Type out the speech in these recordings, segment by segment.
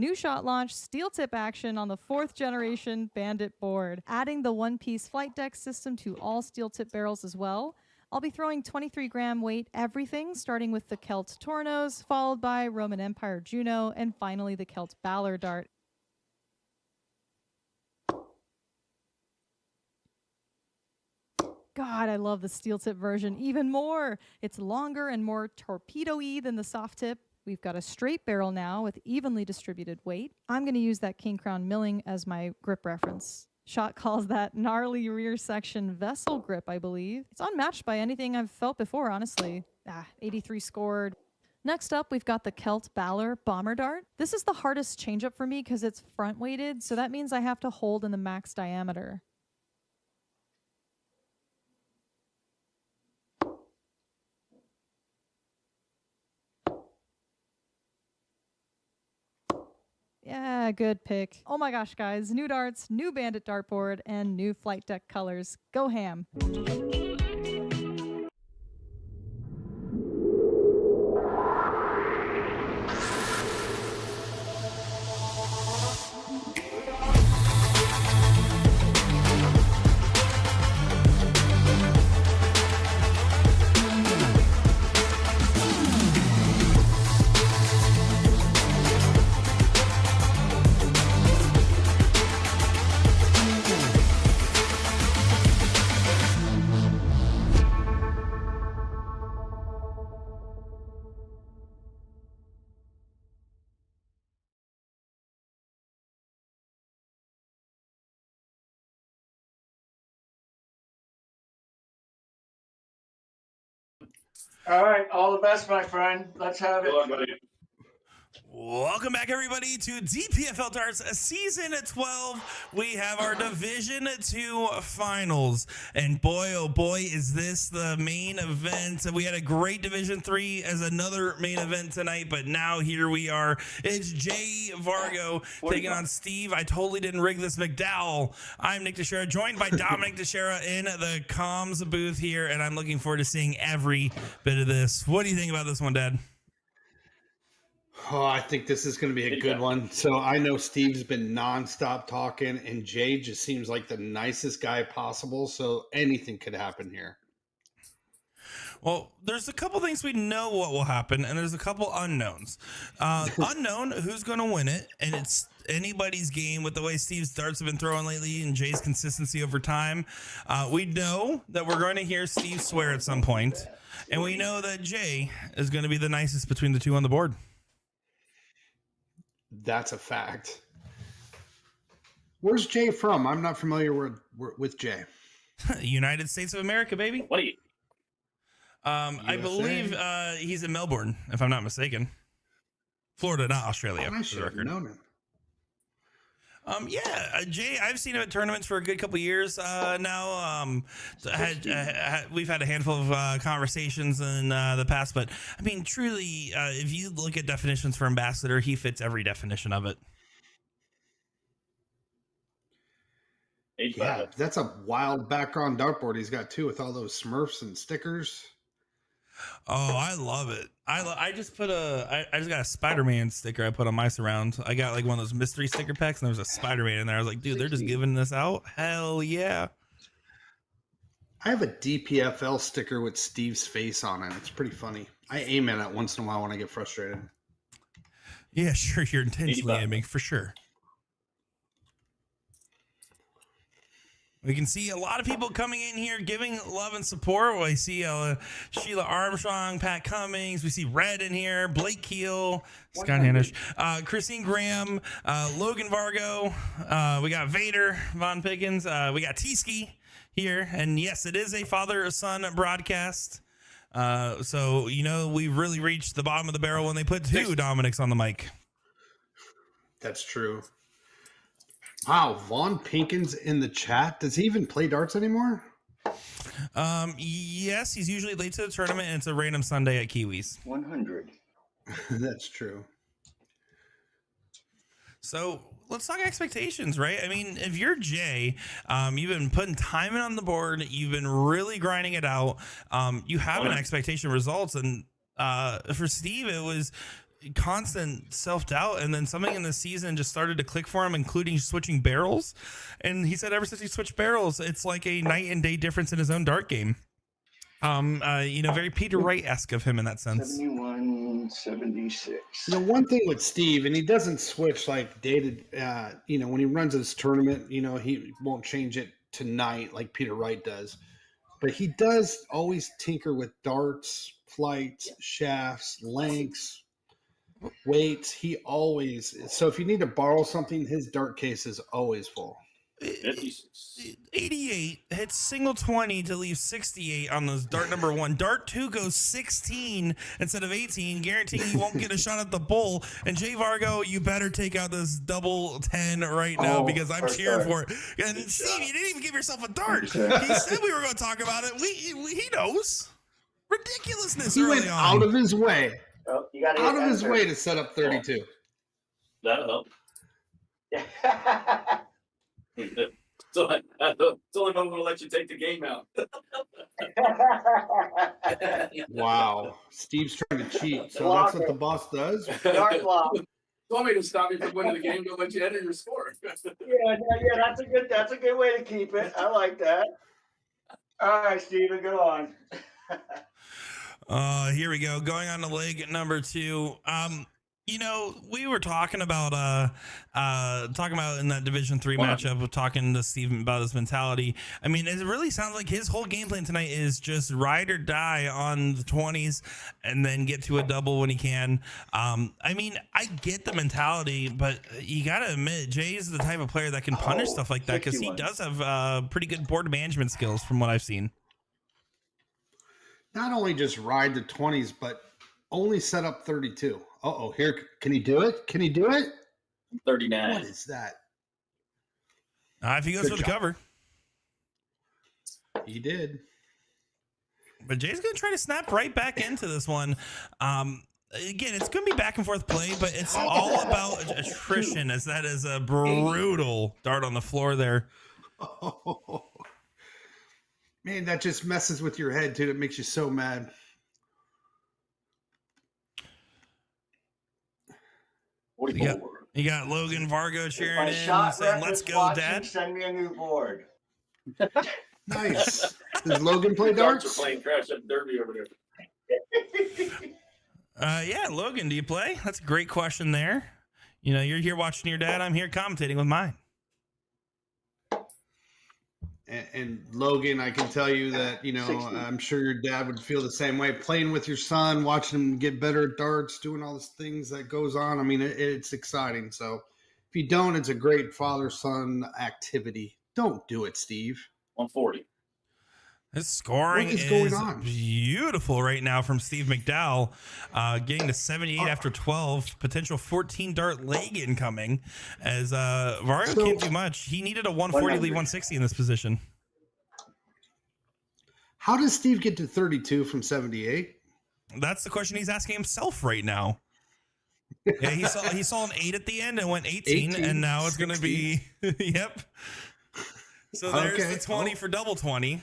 New shot launch, steel tip action on the 4th generation Bandit board, adding the one-piece flight deck system to all steel tip barrels as well. I'll be throwing 23-gram weight everything, starting with the Celt Tornos, followed by Roman Empire Juno, and finally the Celt Balor dart. God, I love the steel tip version even more. It's longer and more torpedo-y than the soft tip. We've got a straight barrel now with evenly distributed weight. I'm going to use that King Crown milling as my grip reference. Shot calls that gnarly rear section vessel grip, I believe. It's unmatched by anything I've felt before, honestly. 83 scored. Next up, we've got the Celt Balor bomber dart. This is the hardest changeup for me because it's front weighted, so that means I have to hold in the max diameter. Yeah, good pick. Oh my gosh, guys. New darts, new Bandit dartboard, and new flight deck colors. Go ham. All right, all the best, my friend. Let's have it. Good luck, buddy. Welcome back, everybody, to DPFL Darts Season 12. We have our Division 2 Finals. And boy, oh boy, is this the main event. We had a great Division 3 as another main event tonight, but now here we are. It's Jay Vargo taking on Steve. I totally didn't rig this McDowell. I'm Nick Teixeira, joined by Dominic Teixeira in the comms booth here, and I'm looking forward to seeing every bit of this. What do you think about this one, Dad? Oh, I think this is going to be a good one. So I know Steve's been nonstop talking, and Jay just seems like the nicest guy possible. So anything could happen here. Well, there's a couple things we know what will happen, and there's a couple unknowns. Unknown, who's going to win it, and it's anybody's game with the way Steve's darts have been throwing lately and Jay's consistency over time. We know that we're going to hear Steve swear at some point, and we know that Jay is going to be the nicest between the two on the board. That's a fact. Where's Jay from? I'm not familiar with Jay. United States of America, baby. What do you? I believe he's in Melbourne, if I'm not mistaken. Florida, not Australia. I should have known him. Yeah, Jay, I've seen him at tournaments for a good couple years now. We've had a handful of conversations in the past, but I mean, truly, if you look at definitions for ambassador, he fits every definition of it. Yeah, that's a wild background dartboard he's got too, with all those Smurfs and stickers. Oh, I love it. I just put I just got a Spider-Man sticker I put on my surround. I got like one of those mystery sticker packs, and there was a Spider-Man in there. I was like, dude, they're just giving this out. Hell yeah. I have a DPFL sticker with Steve's face on it. It's pretty funny. I aim at it once in a while when I get frustrated. Yeah, sure. You're intentionally aiming for sure. We can see a lot of people coming in here giving love and support. I see Sheila Armstrong, Pat Cummings. We see Red in here, Blake Keel, Scott Hanish, Christine Graham, Logan Vargo. We got Vader Von Pickens. We got T-Ski here. And yes, it is a father-son broadcast. So, you know, we've really reached the bottom of the barrel when they put two Dominics on the mic. That's true. Wow, Von Pinkins in the chat. Does he even play darts anymore? Yes, he's usually late to the tournament, and it's a random Sunday at Kiwis. 100. That's true. So let's talk expectations, right? I mean, if you're Jay, you've been putting time in on the board, you've been really grinding it out. You have an expectation of results, and for Steve, constant self-doubt, and then something in the season just started to click for him, including switching barrels. And he said ever since he switched barrels, it's like a night and day difference in his own dart game. Very Peter Wright-esque of him in that sense. 71, 76. One thing with Steve, and he doesn't switch like dated, when he runs his tournament, he won't change it tonight like Peter Wright does. But he does always tinker with darts, flights, shafts, lengths, weights. So if you need to borrow something, his dart case is always full. 88 hits single 20 to leave 68 on those dart number 1. Dart 2 goes 16 instead of 18, guaranteeing you won't get a shot at the bull. And Jay Vargo, you better take out this double 10 right now because I'm cheering for it. And Steve, you didn't even give yourself a dart. He said we were going to talk about it. He knows. Ridiculousness. He went out of his way. Oh, you got out of his way to set up 32. That'll help. So it's only if I'm going to let you take the game out. Wow. Steve's trying to cheat. So that's what the boss does? Dart lock. Told me to stop you from winning the game. Don't let you enter your score. Yeah, that's a good way to keep it. I like that. All right, Steven, go on. Here we go. Going on to leg number 2. We were talking about in that Division 3 matchup of talking to Steve about his mentality. I mean, it really sounds like his whole game plan tonight is just ride or die on the 20s and then get to a double when he can. I get the mentality, but you got to admit, Jay is the type of player that can punish stuff like that because he does have pretty good board management skills from what I've seen. Not only just ride the 20s, but only set up 32. Here, can he do it? 39. What is that? If he goes for the cover. He did. But Jay's going to try to snap right back into this one. Again, it's going to be back and forth play, but it's all about attrition, as that is a brutal dart on the floor there. Oh, man, that just messes with your head, dude. It makes you so mad. You got Logan Vargo cheering in, shot saying, "Let's go, watching, Dad." Send me a new board. Nice. Does Logan play darts? Darts are playing crash at Derby over there. Yeah, Logan, do you play? That's a great question there. You're here watching your dad. I'm here commentating with mine. And Logan, I can tell you that, 60. I'm sure your dad would feel the same way. Playing with your son, watching him get better at darts, doing all these things that goes on. I mean, it's exciting. So if you don't, it's a great father-son activity. Don't do it, Steve. 140. This scoring is beautiful right now from Steve McDowell, getting to 78 after 12. Potential 14 dart leg incoming, as Vargo can't do much. He needed a 140 leave 160 in this position. How does Steve get to 32 from 78? That's the question he's asking himself right now. Yeah, he saw an 8 at the end and went 18 and now it's going to be yep. So there's the 20 for double 20.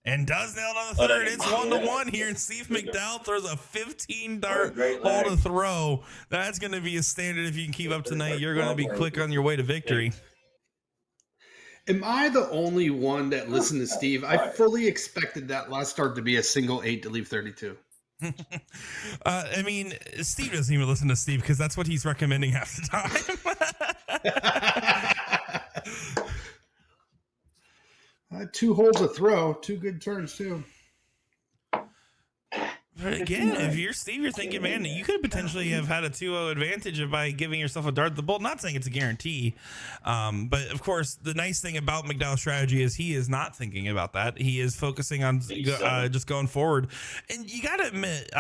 And does nail it on the third. It's 1-1 here, and Steve McDowell throws a 15 dart hole to throw. That's going to be a standard. If you can keep up tonight, you're going to be quick on your way to victory. Am I the only one that listened to Steve? I fully expected that last start to be a single 8 to leave 32. Steve doesn't even listen to Steve because that's what he's recommending half the time. 2 holes to throw, 2 good turns too. But again, if you're Steve, you're thinking, man, you could potentially have had a 2-0 advantage by giving yourself a dart at the bull. Not saying it's a guarantee, but of course, the nice thing about McDowell's strategy is he is not thinking about that. He is focusing on just going forward. And you got to admit,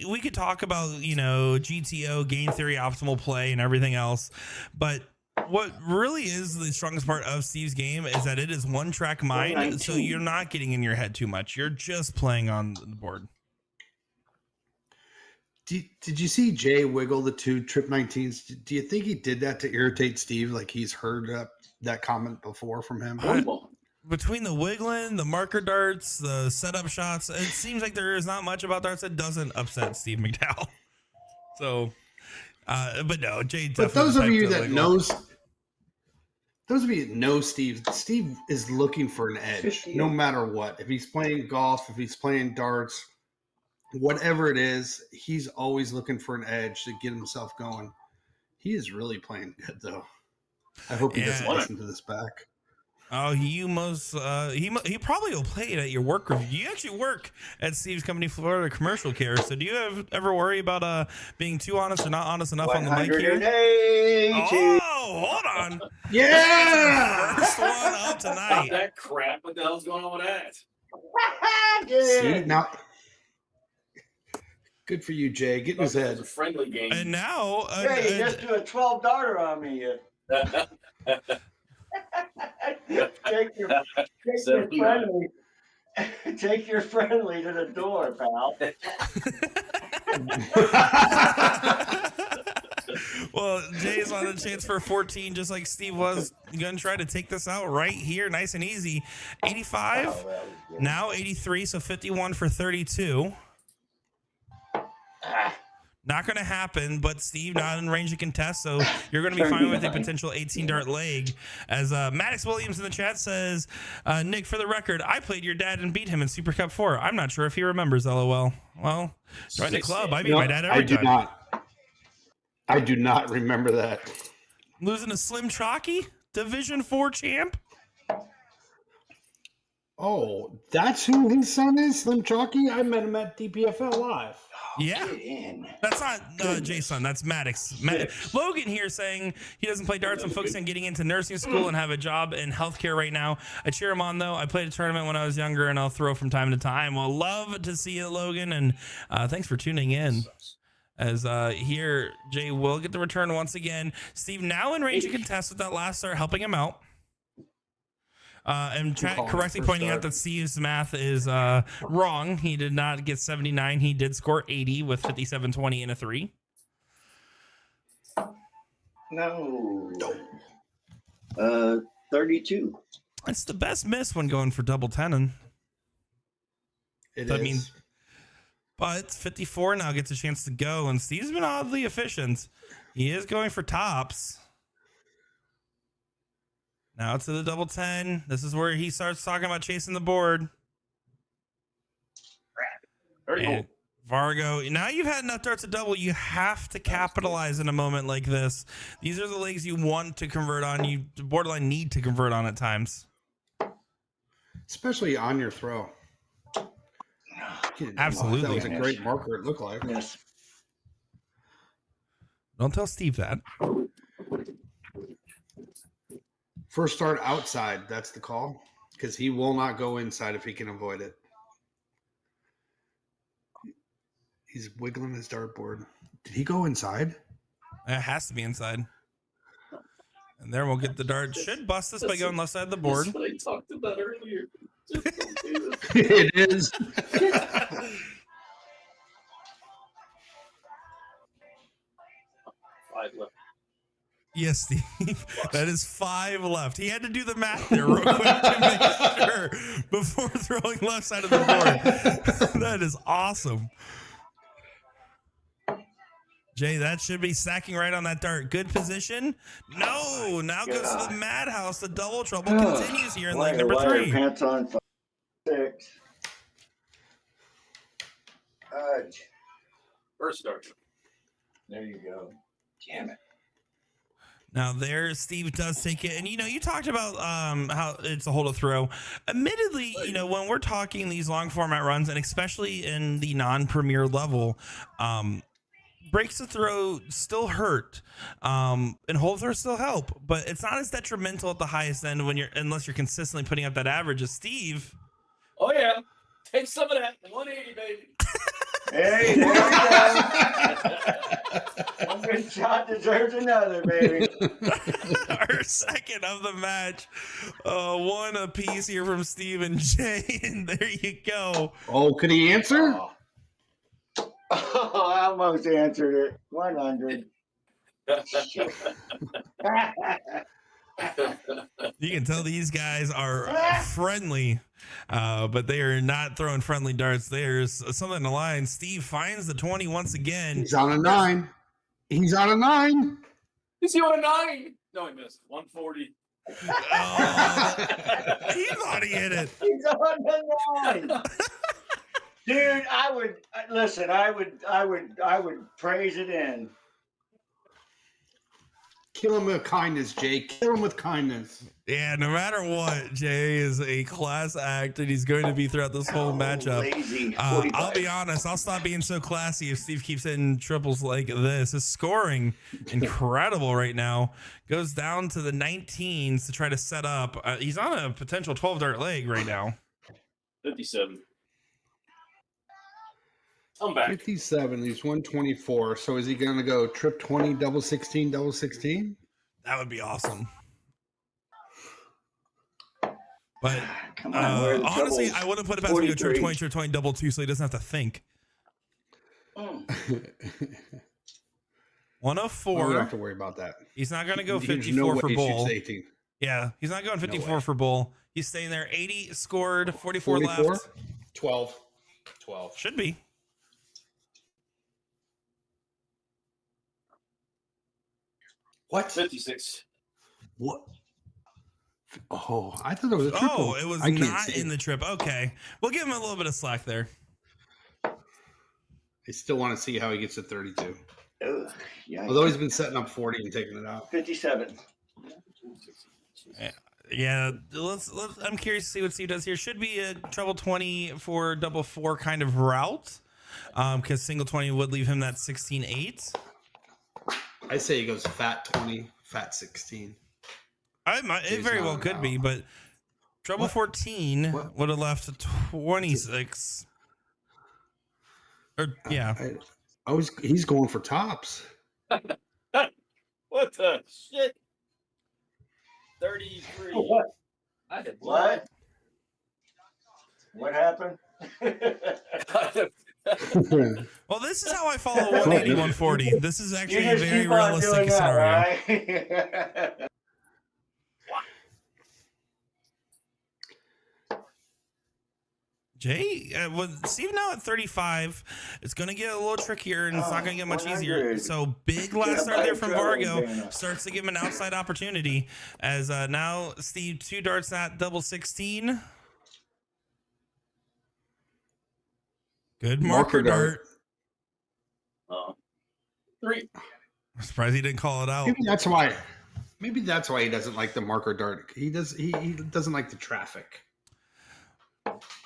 we could talk about GTO, game theory, optimal play, and everything else, but what really is the strongest part of Steve's game is that it is one track mind, so you're not getting in your head too much. You're just playing on the board. Did you see Jay wiggle the 2 trip 19s? Do you think he did that to irritate Steve? Like he's heard that comment before from him? between the wiggling, the marker darts, the setup shots, it seems like there is not much about darts that doesn't upset Steve McDowell. So, but no, Jay. But those of you that know Steve is looking for an edge, no matter what. If he's playing golf, if he's playing darts, whatever it is, he's always looking for an edge to get himself going. He is really playing good, though. I hope he doesn't listen to this back. Oh, he probably will play it at your work review. You actually work at Steve's company, Florida Commercial Care. So do you ever worry about being too honest or not honest enough on the mic here? Oh, hold on. Yeah. First one up tonight. That crap. What the hell's going on with that? See, now, good for you, Jay. Get in his head. It's a friendly game. And now, Hey, you just do a 12-darter on me. Take your friendly to the door, pal. well, Jay's on a chance for 14, just like Steve was. Going to try to take this out right here, nice and easy. 85, now 83, so 51 for 32. Not going to happen, but Steve not in range to contest, so you're going to be fine with a potential 18-dart leg. As Maddox Williams in the chat says, Nick, for the record, I played your dad and beat him in Super Cup 4. I'm not sure if he remembers, LOL. Well, join the club. I beat my dad every time. I do not remember that. Losing to Slim Chalky, Division 4 champ? Oh, that's who his son is, Slim Chalky? I met him at DPFL Live. Yeah, that's not Jason. That's Maddox. Logan here saying he doesn't play darts and focus on getting into nursing school and have a job in healthcare right now. I cheer him on though. I played a tournament when I was younger and I'll throw from time to time. Well, love to see it, Logan, and thanks for tuning in. As here, Jay will get the return once again. Steve now in range to contest with that last start, helping him out. And correctly pointing out that Steve's math is wrong. He did not get 79. He did score 80 with 57, 20, and a 3. No. 32. It's the best miss when going for double tenon. It is. But 54 now gets a chance to go, and Steve's been oddly efficient. He is going for tops. Now to the double 10. This is where he starts talking about chasing the board. Very cool. Vargo, now you've had enough darts to double. You have to capitalize in a moment like this. These are the legs you want to convert on. You borderline need to convert on at times. Especially on your throw. Absolutely. That was a great marker, it looked like. Yes. Don't tell Steve that. First start outside, that's the call. Because he will not go inside if he can avoid it. He's wiggling his dartboard. Did he go inside? It has to be inside. And there we'll get the dart. Should bust this by going left side of the board. That's what I talked about earlier. Just don't do this. It is. 5 left. Yes, Steve. That is 5 left. He had to do the math there real quick to make sure before throwing left side of the board. That is awesome. Jay, that should be stacking right on that dart. Good position. No, now goes to the madhouse. The double trouble continues here in leg number 3. Pants on 6. First start. There you go. Damn it. Now there, Steve does take it. And, you talked about how it's a hold to throw. Admittedly, when we're talking these long format runs, and especially in the non-premier level, breaks to throw still hurt, and hold throw still help, but it's not as detrimental at the highest end unless you're consistently putting up that average as Steve. Oh, yeah. Take some of that. 180, baby. Hey, there we go. One good shot deserves another, baby. Our second of the match. One apiece here from Steve and Jay, and there you go. Oh, could he answer? Oh, I almost answered it. 100. You can tell these guys are friendly, but they are not throwing friendly darts. There's something in the line. Steve finds the 20 once again. He's on a 9. He's on a 9. Is he on a 9? No, he missed. 140. Oh, he thought he hit it. He's on the line. Dude, I would praise it in. Kill him with kindness, Jay. Kill him with kindness. Yeah, no matter what, Jay is a class act, and he's going to be throughout this whole matchup. Lazy. I'll be honest, I'll stop being so classy if Steve keeps hitting triples like this. His scoring, incredible right now. Goes down to the 19s to try to set up. He's on a potential 12-dart leg right now. 57. I'm back. 57. He's 124. So is he going to go trip 20, double 16, double 16? That would be awesome. But Come on, where are the honestly, troubles? I wouldn't put it past me to trip 43. 20, trip 20, double 2, so he doesn't have to think. Mm. 104. We don't have to worry about that. He's not going to go There's 54 way for he shoots bull. 18. Yeah, he's not going 54 way. for bull. He's staying there. 80 scored, 44 44? left. 12. 12. Should be. What? 56. What? Oh, I thought it was a triple. Oh, it was I can't not see. in the trip. Okay. We'll give him a little bit of slack there. I still want to see how he gets to 32. Ugh, yikes. Although he's been setting up 40 and taking it out. 57. Yeah, let's I'm curious to see what Steve does here. Should be a treble 20 for double 4 kind of route. Because single 20 would leave him that 16-8. I say he goes fat 20, fat 16. It very well could be, but treble What? 14 What? would have left 26. Or yeah. He's going for tops. What the shit? 33. What? I did What? What happened? Well, this is how I follow 180, 140. This is You actually a just very keep on realistic doing that, scenario. right? Jay, with Steve now at 35, it's going to get a little trickier and it's not going to get much easier. 100. So big last start there from Trouble, Vargo Dana. starts to give him an outside opportunity as now Steve 2 darts at double 16. Good marker dart. 3. I'm surprised he didn't call it out. Maybe that's why he doesn't like the marker dart. He doesn't like the traffic.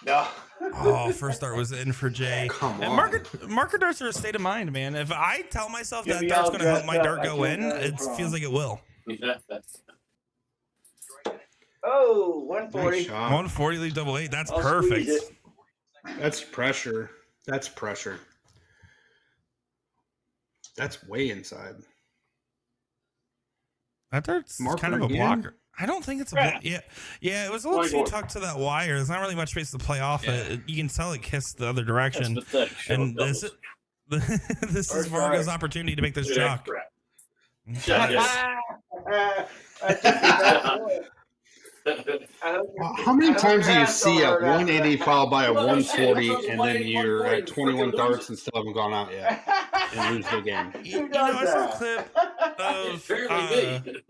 No. Oh, first dart was in for Jay. Come And on. marker darts are a state of mind, man. If I tell myself Give that me dart's all going to help my dressed dart up. go I in, can't it wrong. feels like it will. Oh, 140. Nice shot. 140 leave double 8. That's I'll perfect. squeeze it. That's pressure. That's pressure. That's way inside. That dart's Marker kind of a again? blocker. I don't think it's a block. Yeah, it was a little too 24. tucked to that wire. There's not really much space to play off it. You can tell it kissed the other That's direction. pathetic. And this is First Vargo's dart. opportunity to make this Yeah, chalk. crap. How many times do you see a 180 followed by a 140 and then you're at 21 darts and still haven't gone out yet and lose the game? You know, I saw a clip of Apparently me.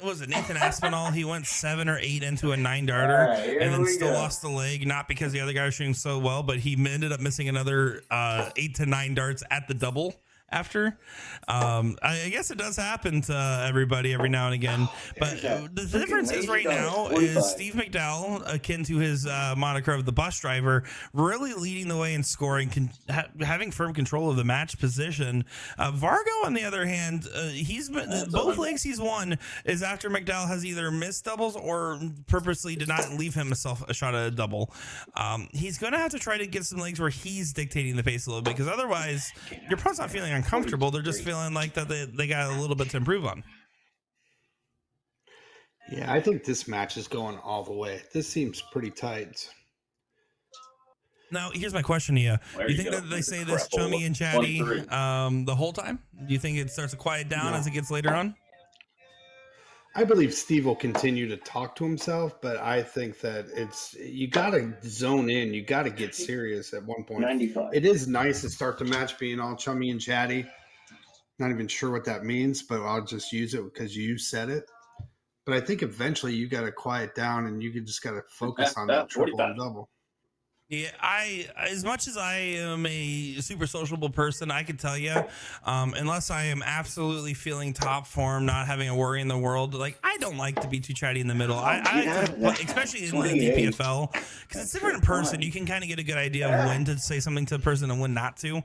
was it Nathan Aspinall? He went 7 or 8 into a 9-darter All right, here and then we still go. lost the leg, not because the other guy was shooting so well, but he ended up missing another 8 to 9 darts at the double after. I guess it does happen to everybody every now and again, but the difference is right now is Steve McDowell, akin to his moniker of the bus driver, really leading the way in scoring, having firm control of the match position. Vargo, on the other hand, he's been both legs he's won is after McDowell has either missed doubles or purposely did not leave himself a shot at a double. He's going to have to try to get some legs where he's dictating the pace a little bit, because otherwise your opponent's not feeling uncomfortable. They're just feeling like that they got a little bit to improve on. Yeah, I think this match is going all the way. This seems pretty tight. Now, here's my question to you. There Do you you think go. that they say this Crapola. chummy and chatty 23. the whole time? Do you think it starts to quiet down No. as it gets later on? I believe Steve will continue to talk to himself, but I think that you got to zone in. You got to get serious at one point. 95. It is nice to start the match being all chummy and chatty. Not even sure what that means, but I'll just use it because you said it. But I think eventually you got to quiet down and you just got to focus on that triple 45. and double. Yeah, as much as I am a super sociable person, I can tell you, unless I am absolutely feeling top form, not having a worry in the world, like I don't like to be too chatty in the middle. I like to play, especially in the 28. DPFL, because it's different in person. You can kind of get a good idea of when to say something to the person and when not to.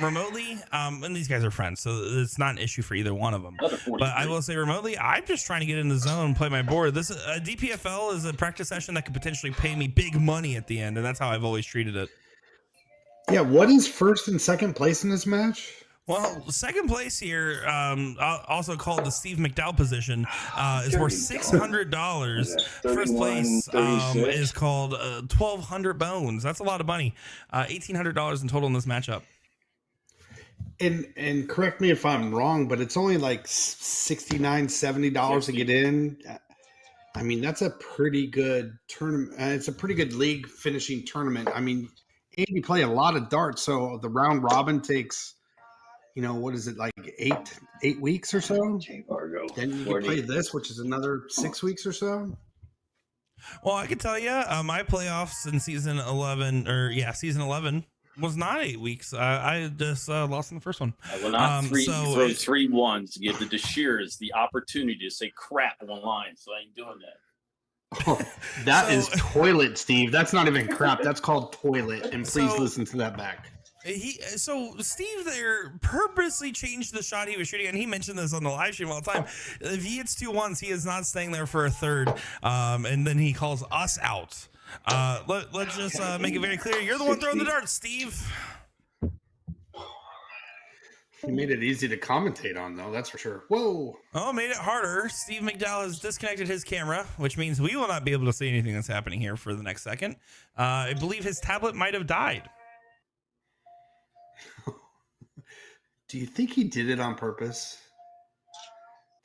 Remotely, and these guys are friends, so it's not an issue for either one of them. But I will say remotely, I'm just trying to get in the zone and play my board. This DPFL is a practice session that could potentially pay me big money at the end. And that's how I've always treated it. Yeah, what is first and second place in this match? Well, second place here, also called the Steve McDowell position, is worth $600. First place is called 1,200 bones. That's a lot of money. $1,800 in total in this matchup. And correct me if I'm wrong, but it's only like $69, $70 to get in. I mean, that's a pretty good tournament. It's a pretty good league finishing tournament. I mean, and you play a lot of darts, so the round robin takes, what is it, like eight weeks or so? Vargo. Then you can play this, which is another 6 weeks or so. Well, I can tell you, my playoffs in season 11 was not 8 weeks. I just lost in the first one. I will not throw 3 ones to give the Deshears the opportunity to say crap online, so I ain't doing that. Oh, that is toilet, Steve. That's not even crap. That's called toilet. And please listen to that back. Steve there purposely changed the shot he was shooting, and he mentioned this on the live stream all the time. If he hits 2 ones, he is not staying there for a third, and then he calls us out. Let's just make it very clear. You're the one throwing the darts, Steve. He made it easy to commentate on, though. That's for sure. Whoa. Oh, made it harder. Steve McDowell has disconnected his camera, which means we will not be able to see anything that's happening here for the next second. I believe his tablet might have died. Do you think he did it on purpose?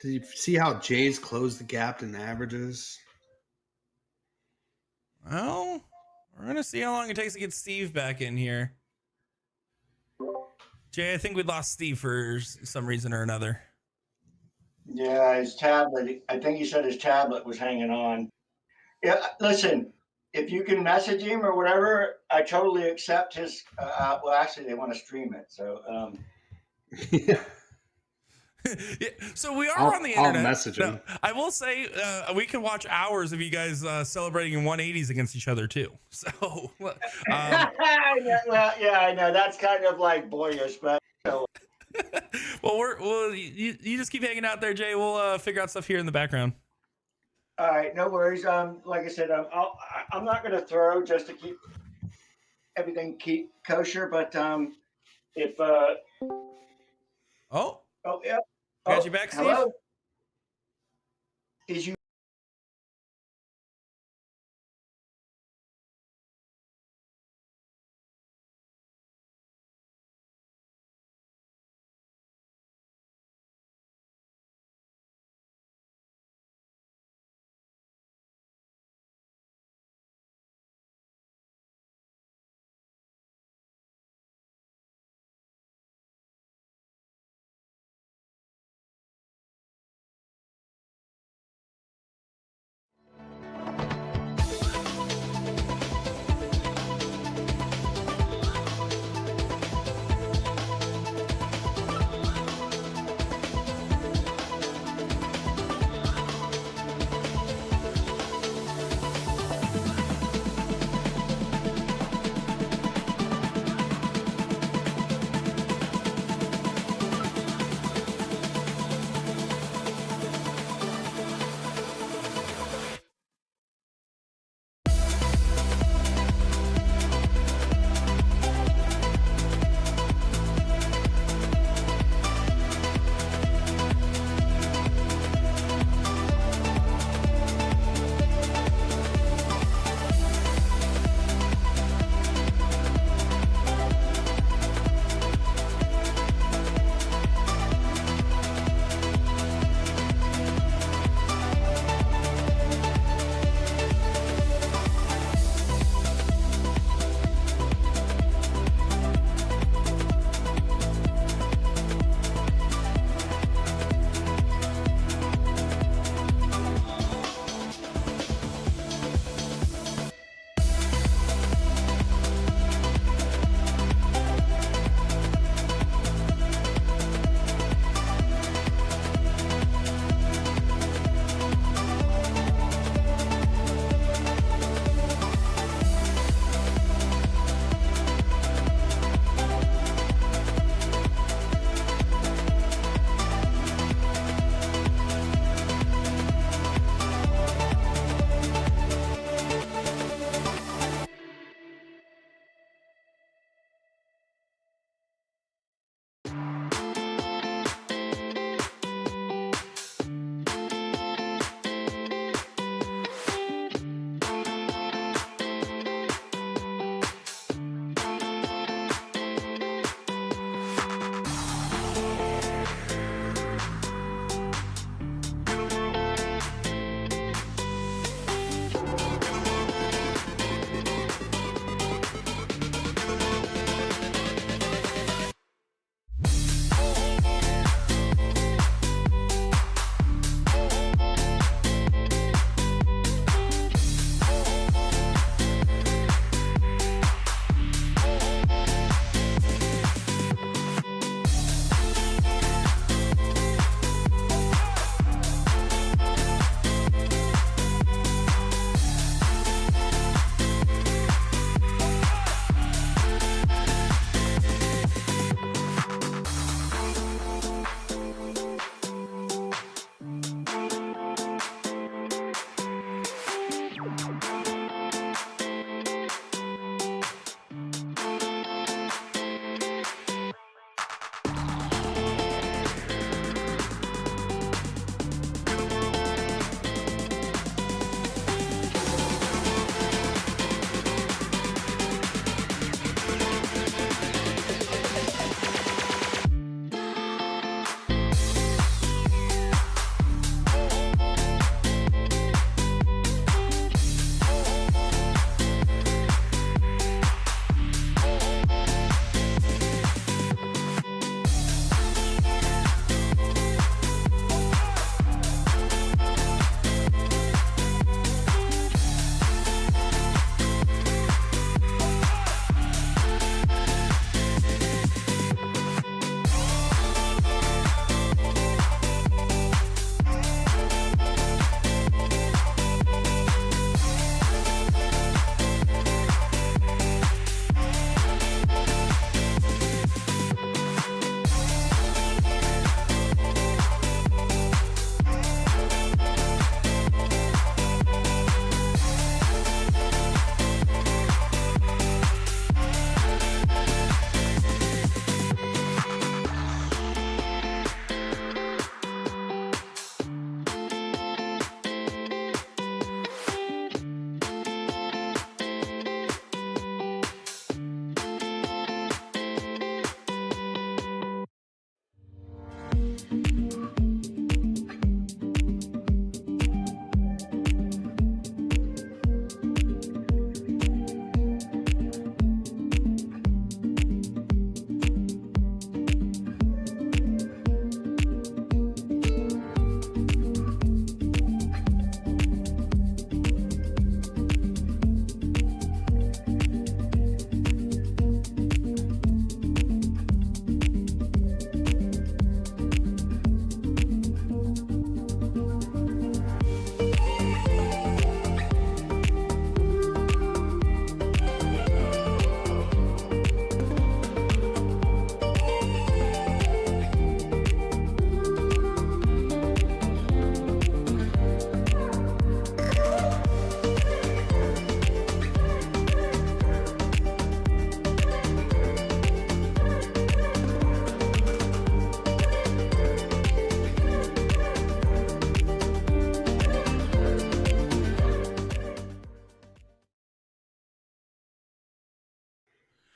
Did you see how Jay's closed the gap in averages? Well, we're going to see how long it takes to get Steve back in here. Jay, I think we lost Steve for some reason or another. Yeah, his tablet. I think he said his tablet was hanging on. Yeah, listen, if you can message him or whatever, I totally accept his. Well, actually, they want to stream it, so. Yeah. Yeah, so we are on the internet. I'll message him. Now, I will say we can watch hours of you guys celebrating in 180s against each other too. So, Well, yeah, I know that's kind of like boyish, but. well, you just keep hanging out there, Jay. We'll figure out stuff here in the background. All right, no worries. Like I said, I'm not going to throw just to keep everything kosher, but if Oh yeah. Got you back, Steve? Hello? Is you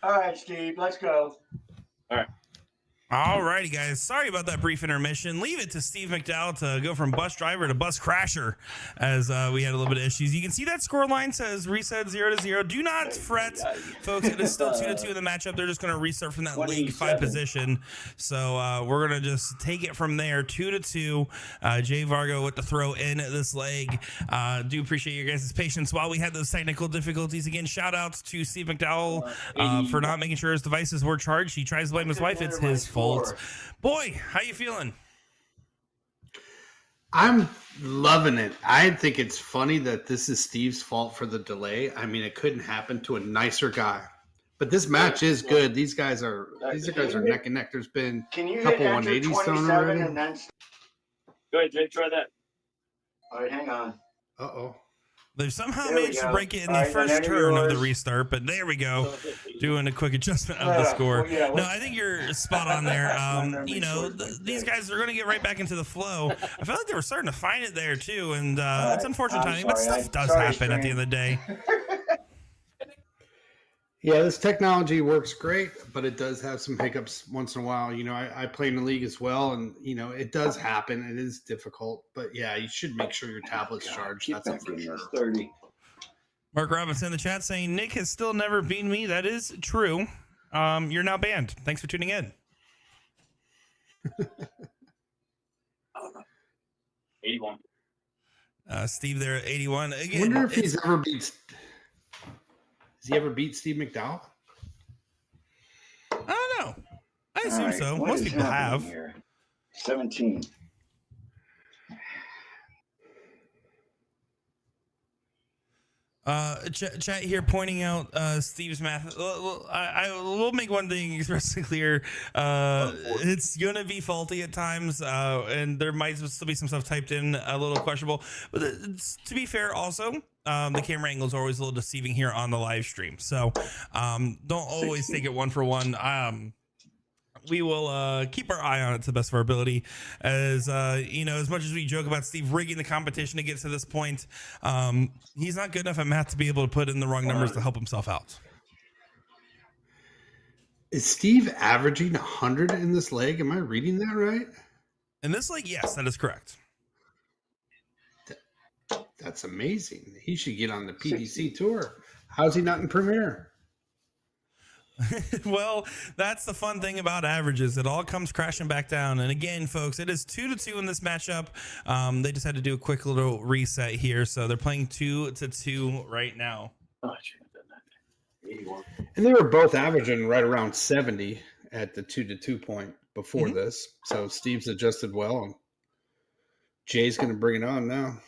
All right, Steve, let's go. All righty, guys. Sorry about that brief intermission. Leave it to Steve McDowell to go from bus driver to bus crasher as we had a little bit of issues. You can see that score line says reset 0-0. Do not fret, folks. It is still 2-2 in the matchup. They're just going to restart from that League 5 position. So we're going to just take it from there. 2-2. Jay Vargo with the throw in this leg. Do appreciate your guys' patience while we had those technical difficulties. Again, shout out to Steve McDowell for not making sure his devices were charged. He tries to blame his wife. It's his fault. Boy, how you feeling? I'm loving it. I think it's funny that this is Steve's fault for the delay. I mean, it couldn't happen to a nicer guy. But this match is good. These guys are neck and neck. There's been a couple 180s thrown already. And then... Go ahead, Jay. Try that. All right, hang on. Uh-oh. They've somehow managed to break it in the first turn of the restart, but there we go. Doing a quick adjustment of the score. No, I think you're spot on there. You know, these guys are going to get right back into the flow. I felt like they were starting to find it there, too, and it's unfortunate timing, but stuff does happen at the end of the day. Yeah, this technology works great, but it does have some hiccups once in a while. You know, I play in the league as well, and, you know, it does happen. It is difficult. But, yeah, you should make sure your tablet's charged. That's for sure. 30. Mark Robinson in the chat saying, Nick has still never beaten me. That is true. You're now banned. Thanks for tuning in. 81. Steve there at 81. Again, I wonder if he's ever beat... Has he ever beat Steve McDowell? I don't know. I assume so. Most people have. Here? 17. Chat here pointing out Steve's math. I will make one thing expressly clear. It's gonna be faulty at times, and there might still be some stuff typed in a little questionable. But to be fair, also the camera angle is always a little deceiving here on the live stream. So don't always take it one for one. We will keep our eye on it to the best of our ability. As you know, as much as we joke about Steve rigging the competition to get to this point, he's not good enough at math to be able to put in the wrong numbers to help himself out. Is Steve averaging 100 in this leg? Am I reading that right? In this leg, yes, that is correct. That's amazing. He should get on the PDC tour. How's he not in Premier? Well, that's the fun thing about averages. It all comes crashing back down. And again, folks, it is 2-2 in this matchup. They just had to do a quick little reset here. So they're playing 2-2 right now. And they were both averaging right around 70 at the 2-2 point before this. So Steve's adjusted well. And Jay's going to bring it on now.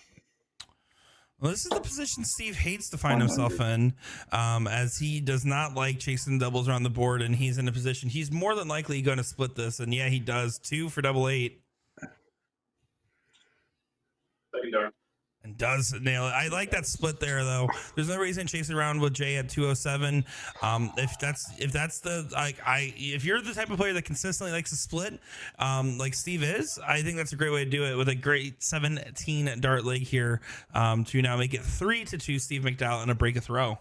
Well, this is the position Steve hates to find himself in, as he does not like chasing doubles around the board, and he's in a position he's more than likely going to split this, and yeah, he does. 2 for double 8. And does nail it. I like that split there, though. There's no reason chasing around with Jay at 207. If you're the type of player that consistently likes to split, like Steve is, I think that's a great way to do it with a great 17 dart leg here to now make it 3-2 Steve McDowell and a break a throw.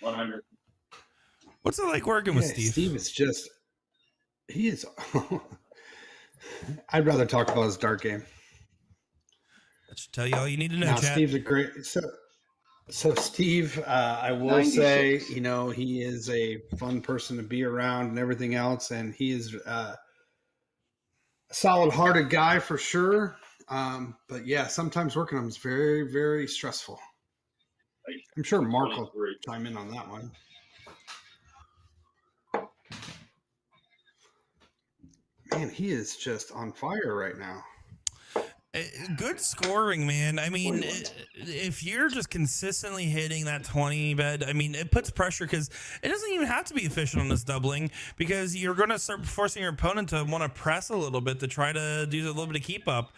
$100. What's it like working with Steve? Steve is just, he is, I'd rather talk about his dart game. That should tell you all you need to know, now, chat. Steve's a great, so Steve, I will 96. say, you know, he is a fun person to be around and everything else. And he is a solid hearted guy for sure. But yeah, sometimes working on him is very, very stressful. I'm sure Mark will chime in on that one. Man, he is just on fire right now. Good scoring, man. I mean, if you're just consistently hitting that 20 bed, I mean, it puts pressure because it doesn't even have to be efficient on this doubling because you're going to start forcing your opponent to want to press a little bit to try to do a little bit of keep up.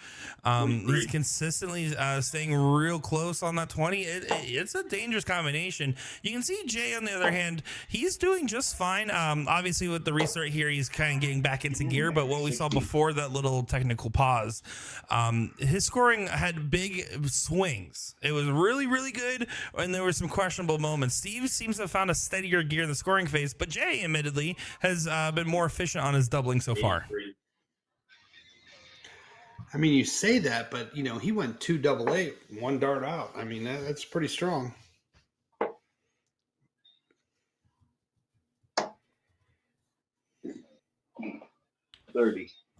He's consistently staying real close on that 20. It's a dangerous combination. You can see Jay, on the other hand, he's doing just fine. Obviously, with the restart here, he's kind of getting back into gear. But what we saw before that little technical pause, his scoring had big swings. It was really, really good, and there were some questionable moments. Steve seems to have found a steadier gear in the scoring phase, but Jay, admittedly, has been more efficient on his doubling so far. I mean, you say that, but, you know, he went 2 double 8, 1 dart out. I mean, that's pretty strong.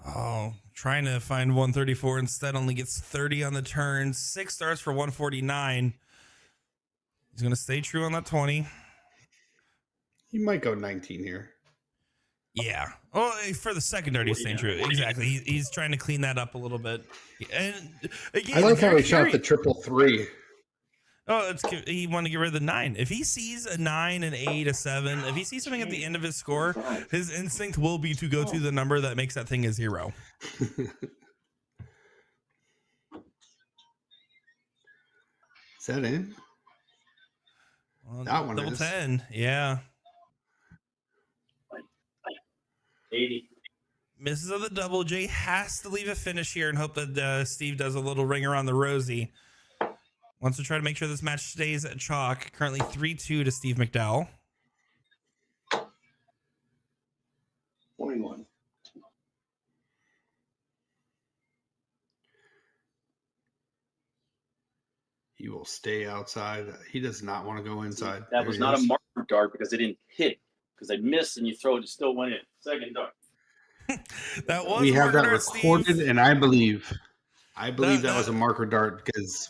Oh, trying to find 134 instead, only gets 30 on the turn. 6 starts for 149. He's going to stay true on that 20. He might go 19 here. Yeah. Oh, for the second dart, he's staying true. Exactly. He's trying to clean that up a little bit. And again, I like how he shot the 333. Oh, he wanted to get rid of the 9. If he sees a 9, an 8, a 7, if he sees something at the end of his score, his instinct will be to go to the number that makes that thing a 0. Is that in? Well, that one double is. 10. Yeah. 80. Misses on the double. Jay has to leave a finish here and hope that Steve does a little ring around the rosy. Wants to try to make sure this match stays at chalk. Currently 3-2 to Steve McDowell. 21. He will stay outside. He does not want to go inside. That was not a marker dart because it didn't hit. Because I missed and you throw it, it still went in. Second dart. That was we have that dart, recorded, Steve. And I believe that was that a marker dart because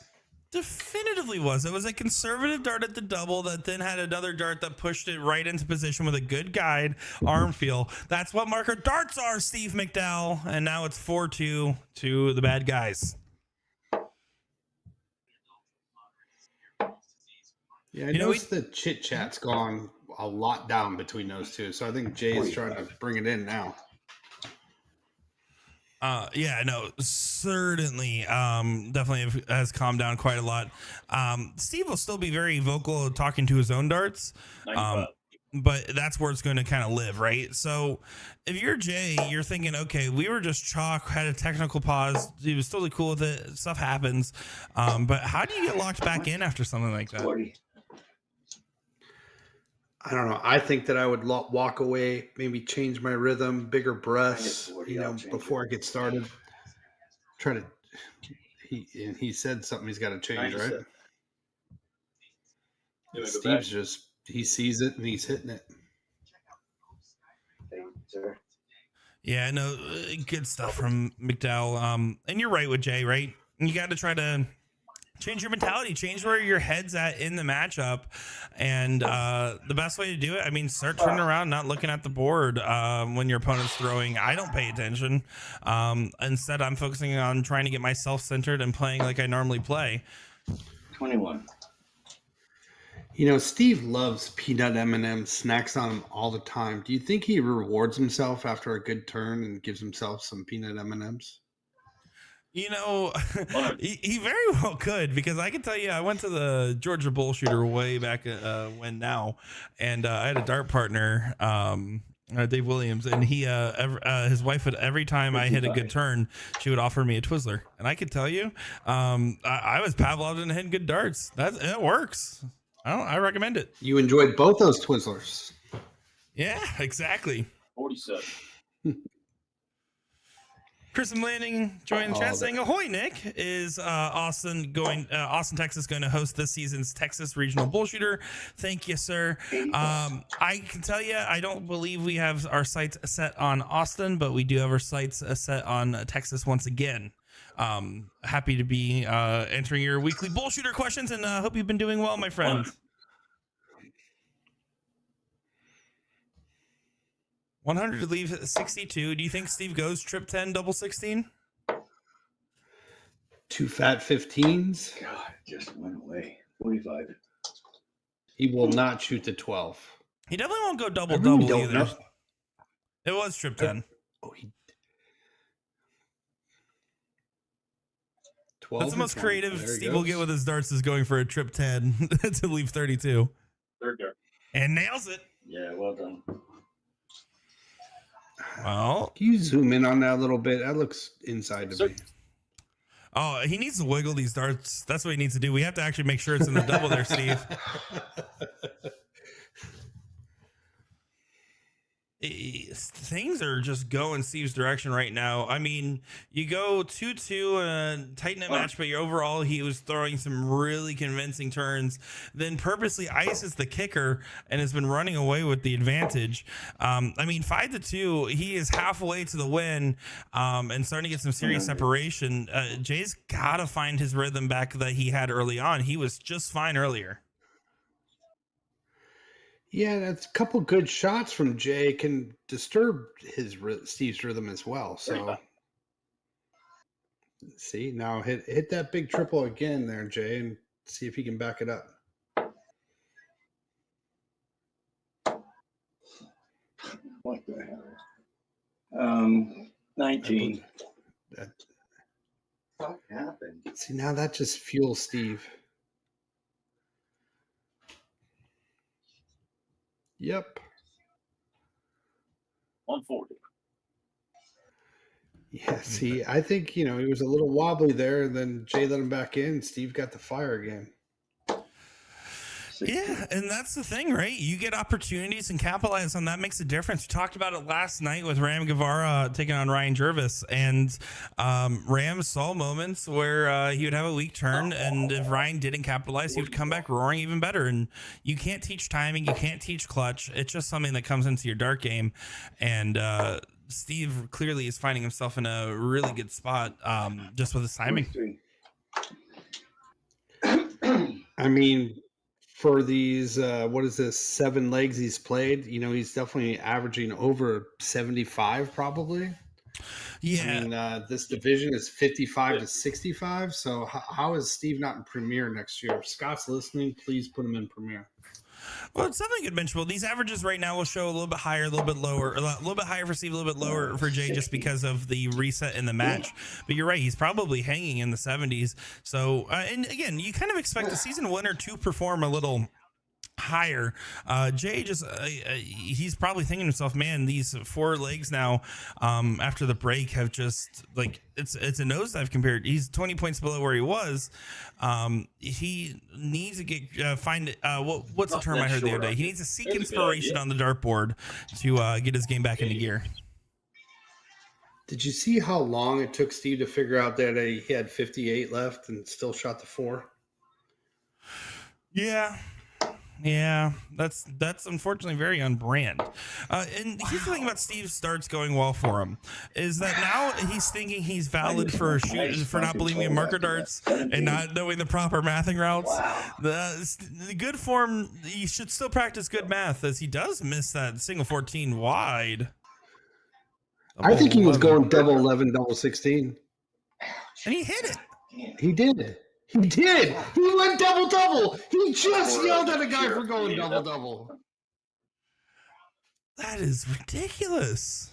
definitively was. It was a conservative dart at the double that then had another dart that pushed it right into position with a good guide arm feel. That's what marker darts are, Steve McDowell. And now it's 4-2 to the bad guys. Yeah, I noticed the chit chat's gone a lot down between those two. So I think Jay's trying to bring it in now. Yeah, no, certainly, definitely has calmed down quite a lot. Steve will still be very vocal talking to his own darts, but that's where it's going to kind of live, right? So if you're Jay, you're thinking, okay, we were just chalk, had a technical pause. He was totally cool with it. Stuff happens. But how do you get locked back in after something like that? 40. I don't know. I think that I would walk away, maybe change my rhythm, bigger breaths, before I get started. Try to. He said something he's got to change, right? Steve's he sees it and he's hitting it. Yeah, no, good stuff from McDowell. And you're right with Jay, right? You got to try to change your mentality, change where your head's at in the matchup. And the best way to do it, I mean, start turning around, not looking at the board when your opponent's throwing. I don't pay attention. Instead, I'm focusing on trying to get myself centered and playing like I normally play. 21. You know, Steve loves peanut M&Ms, snacks on them all the time. Do you think he rewards himself after a good turn and gives himself some peanut M&Ms? You know, he very well could, because I can tell you, I went to the Georgia Bull Shooter way back when now, and I had a dart partner, Dave Williams, and he his wife would, every time I hit a good turn, she would offer me a Twizzler, and I could tell you, I was Pavloved into hitting good darts. It works. I recommend it. You enjoyed both those Twizzlers. Yeah, exactly. 47. Chris and Lanning joined the chat saying, ahoy, Nick. Is Austin, Texas going to host this season's Texas Regional Bull Shooter? Thank you, sir. I can tell you, I don't believe we have our sights set on Austin, but we do have our sights set on Texas once again. Happy to be answering your weekly Bull Shooter questions, and hope you've been doing well, my friends. 100 to leave 62. Do you think Steve goes trip 10 double 16? 2 fat 15s. God, it just went away. 45. He will not shoot the 12. He definitely won't go double either. Know. It was trip 10. Oh, 12. That's the most creative Steve will get with his darts, is going for a trip 10 to leave 32. Third dart. And nails it. Yeah, well done. Well, can you zoom in on that a little bit? That looks inside to me. Oh, he needs to wiggle these darts. That's what he needs to do. We have to actually make sure it's in the double there, Steve. Things are just going Steve's direction right now. I mean, you go 2-2 in a tight knit match, but overall he was throwing some really convincing turns. Then purposely ices the kicker and has been running away with the advantage. I mean, 5-2, he is halfway to the win, and starting to get some serious separation. Jay's got to find his rhythm back that he had early on. He was just fine earlier. Yeah, that's a couple good shots from Jay can disturb Steve's rhythm as well. So, see, now hit that big triple again there, Jay, and see if he can back it up. What the hell? 19. What happened? See, now that just fuels Steve. Yep. 140. Yeah, see, I think, he was a little wobbly there, and then Jay let him back in. Steve got the fire again. Yeah, and that's the thing, right? You get opportunities and capitalize on that makes a difference. We talked about it last night with Ram Guevara taking on Ryan Jervis, and Ram saw moments where he would have a weak turn, and if Ryan didn't capitalize, he would come back roaring even better. And you can't teach timing, you can't teach clutch. It's just something that comes into your dart game, and Steve clearly is finding himself in a really good spot just with his timing. I mean, for these, 7 legs he's played, he's definitely averaging over 75 probably. Yeah. I mean, this division is 55 to 65. So how is Steve not in Premier next year? If Scott's listening, please put him in Premier. Well, it's something good mentionable. These averages right now will show a little bit higher, a little bit lower, a little bit higher for Steve, a little bit lower for Jay, just because of the reset in the match. But you're right, he's probably hanging in the 70s. So, and again, you kind of expect the season winner to perform a little higher. Jay just he's probably thinking to himself, man, these 4 legs now after the break have just like it's a nosedive compared. He's 20 points below where he was. He needs to get find what's the term I heard the other day? He needs to seek inspiration on the dartboard to get his game back into gear. Did you see how long it took Steve to figure out that he had 58 left and still shot the 4? Yeah, that's unfortunately very on brand. And here's the thing about Steve's starts going well for him is that now he's thinking he's valid for not believing in marker darts and not knowing the proper mathing routes. The good form, you should still practice good math, as he does miss that single 14 wide. I think he was going double 11, double 16, and he hit it. He did. He did. He went double-double. He just yelled at a guy for going double-double. That is ridiculous.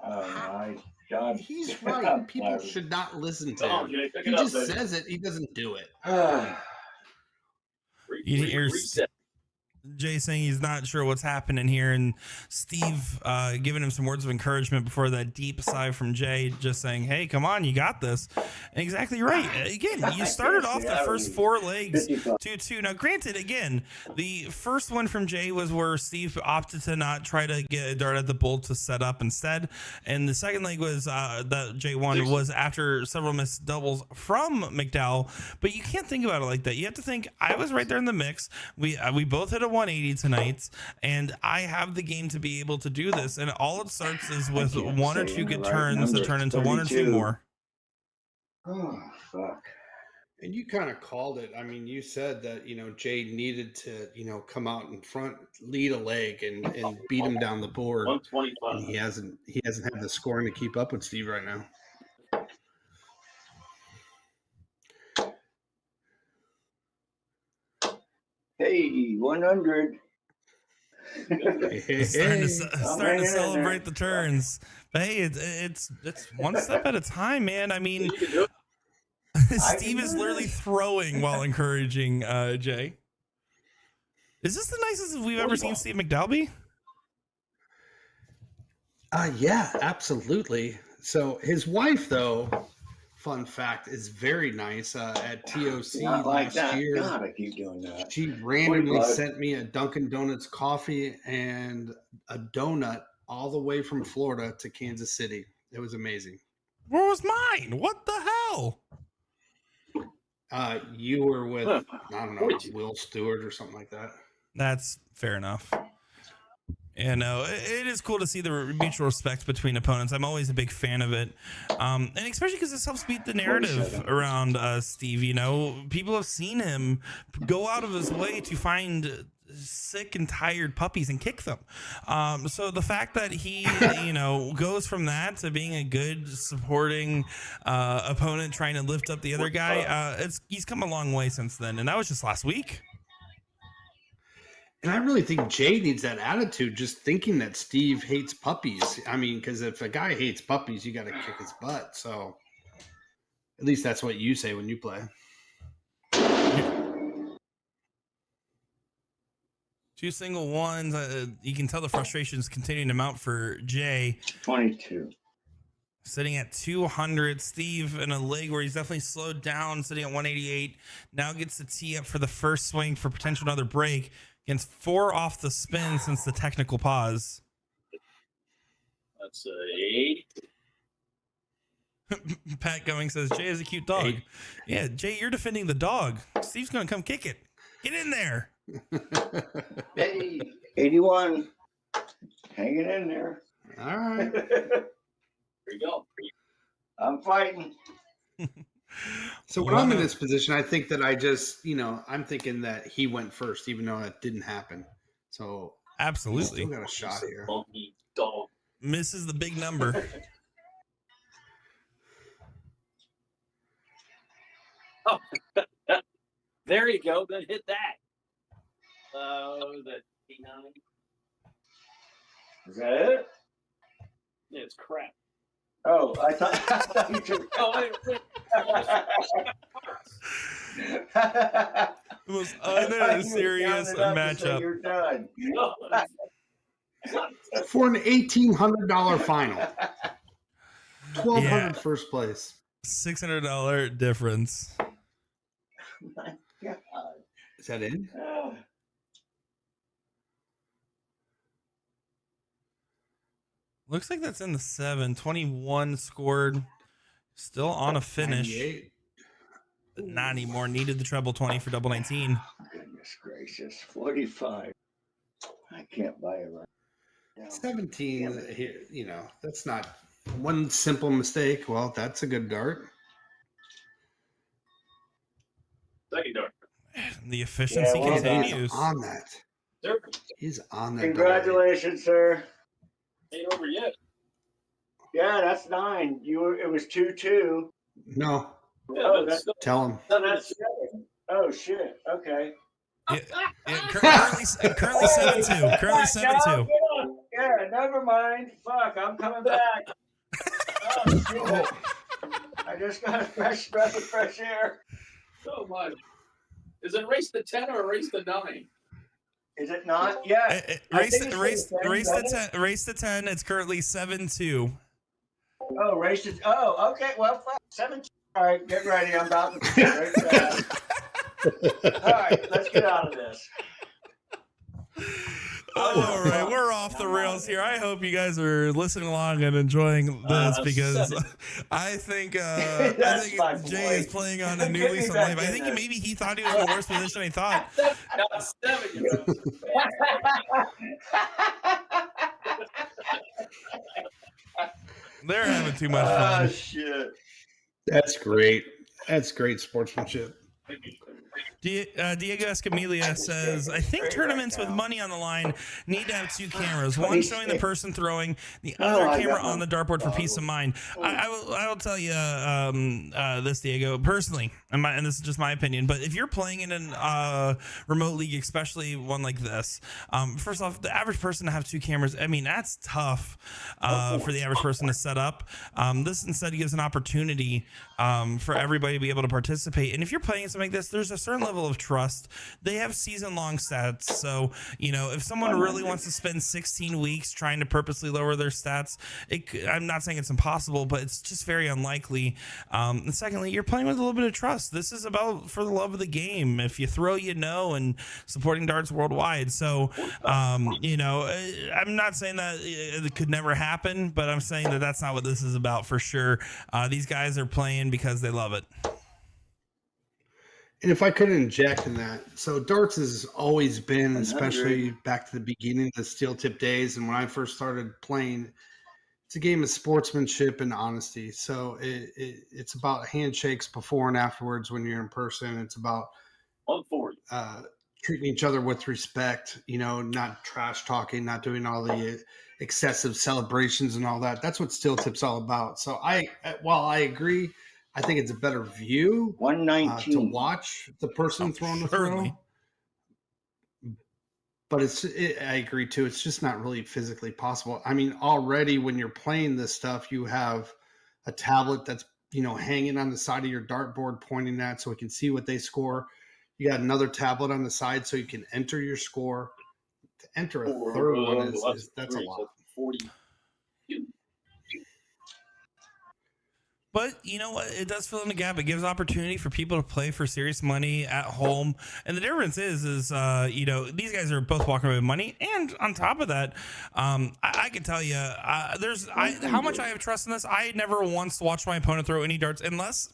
Oh, my God. He's right. People should not listen to him. He just says it. He doesn't do it. Reset. Jay saying he's not sure what's happening here, and Steve giving him some words of encouragement before that deep sigh from Jay, just saying, hey, come on, you got this. And exactly right. Again, you started off the first 4 legs 2-2. Now, granted, again, the first one from Jay was where Steve opted to not try to get a dart at the bull to set up instead. And the second leg was that Jay won was after several missed doubles from McDowell. But you can't think about it like that. You have to think, I was right there in the mix. We both hit a 180 tonight, and I have the game to be able to do this. And all it starts is with 1 or 2 good turns that turn into 1 or 2 more. Oh, fuck. And you kind of called it. I mean, you said that, Jay needed to, come out in front, lead a leg and beat him down the board. 125. And he hasn't had the scoring to keep up with Steve right now. Hey, 100. Starting to celebrate the turns. But hey, it's one step at a time, man. I mean, Steve is literally throwing while encouraging Jay. Is this the nicest we've ever seen Steve McDowell be? Yeah, absolutely. So his wife, though, fun fact, is very nice. At TOC Not like last that. year, God, I keep doing that. she randomly What? sent me a Dunkin' Donuts coffee and a donut all the way from Florida to Kansas City. It was amazing. Where was mine? What the hell? You were with, I don't know, Will Stewart or something like that. That's fair enough. Yeah, no, it is cool to see the mutual respect between opponents. I'm always a big fan of it. And especially because this helps beat the narrative around Steve. You know, people have seen him go out of his way to find sick and tired puppies and kick them. So the fact that he, you know, goes from that to being a good supporting opponent trying to lift up the other guy, he's come a long way since then. And that was just last week. And I really think Jay needs that attitude, just thinking that Steve hates puppies. I mean, because if a guy hates puppies, you got to kick his butt. So at least that's what you say when you play. Two single ones. You can tell the frustration is continuing to mount for Jay. 22. Sitting at 200. Steve in a leg where he's definitely slowed down, sitting at 188. Now gets the tee up for the first swing for potential another break. Against 4 off the spin since the technical pause. That's 8. Pat Going says, Jay is a cute dog. 8. Yeah, Jay, you're defending the dog. Steve's going to come kick it. Get in there. Hey, 81. Hanging in there. All right. There you go. I'm fighting. So when I'm in this position, I think that I just, you know, I'm thinking that he went first, even though that didn't happen. So Absolutely. still got a shot here. Monkey dog. Misses the big number. Oh, there you go. Then hit that. The 89. Is that it? Yeah, it's crap. Oh, I thought you took. Oh, wait. The most unserious matchup. You're done. For an $1,800 final. $1,200 Yeah. first place. $600 difference. My God. Is that in? Looks like that's in the 7. 21 scored. Still on a finish. 98. But not anymore. Needed the treble 20 for double 19. Goodness gracious. 45. I can't buy it right now. 17 here, you know, that's not one simple mistake. Well, that's a good dart. Second dart. The efficiency Yeah, well, continues. He's on that. Sir, He's on that. Congratulations, sir. ain't over yet. Yeah, that's 9. It was 2-2. No, Yeah, Oh, but that's- still- tell him. So that's 7. Oh shit. Okay. Currently 7-2. Currently 7-2. Yeah, never mind. Fuck, I'm coming back. Oh, shit. I just got a fresh breath of fresh air. So much. Is it race to 10 or race to 9? Is it not? Yeah. Race think it's to the 10. Race to 10. It's currently 7-2. Oh, races. Oh, okay. Well, fuck. 7. All right, get ready. I'm about to. All right, let's get out of this. All right, we're off the rails here. I hope you guys are listening along and enjoying this because I think my Jay is boy. playing on a new Get me lease on back life. I in think there. maybe he thought he was in the worst position he thought. No, 7. They're having too much Oh fun. shit. That's great. That's great sportsmanship. Diego Escamilla says, I think tournaments with money on the line need to have 2 cameras, one showing the person throwing, the other I camera got on the dartboard for peace of mind. I will tell you this, Diego, personally, and this is just my opinion, but if you're playing in a remote league, especially one like this, first off, the average person to have 2 cameras, I mean, that's tough for the average person to set up. This instead gives an opportunity for everybody to be able to participate. And if you're playing something like this, there's a certain level of trust. They have season-long stats. So, if someone really wants to spend 16 weeks trying to purposely lower their stats, I'm not saying it's impossible, but it's just very unlikely. And secondly, you're playing with a little bit of trust. This is about for the love of the game. If you throw, and supporting darts worldwide. So, I'm not saying that it could never happen, but I'm saying that that's not what this is about for sure. These guys are playing because they love it. And if I could inject in that, so darts has always been, especially back to the beginning of the steel tip days, and when I first started playing, it's a game of sportsmanship and honesty. So it's about handshakes before and afterwards when you're in person. It's about treating each other with respect, not trash talking, not doing all the excessive celebrations and all that. That's what steel tip's all about. So while I agree, I think it's a better view 119 to watch the person throwing the throw. But I agree too. It's just not really physically possible. I mean, already when you're playing this stuff, you have a tablet that's, hanging on the side of your dartboard pointing at so we can see what they score. You got another tablet on the side so you can enter your score. To enter a third one that's a lot. 40. But you know what? It does fill in the gap. It gives opportunity for people to play for serious money at home. And the difference is these guys are both walking away with money. And on top of that, I can tell you, how much I have trust in this. I never once watched my opponent throw any darts unless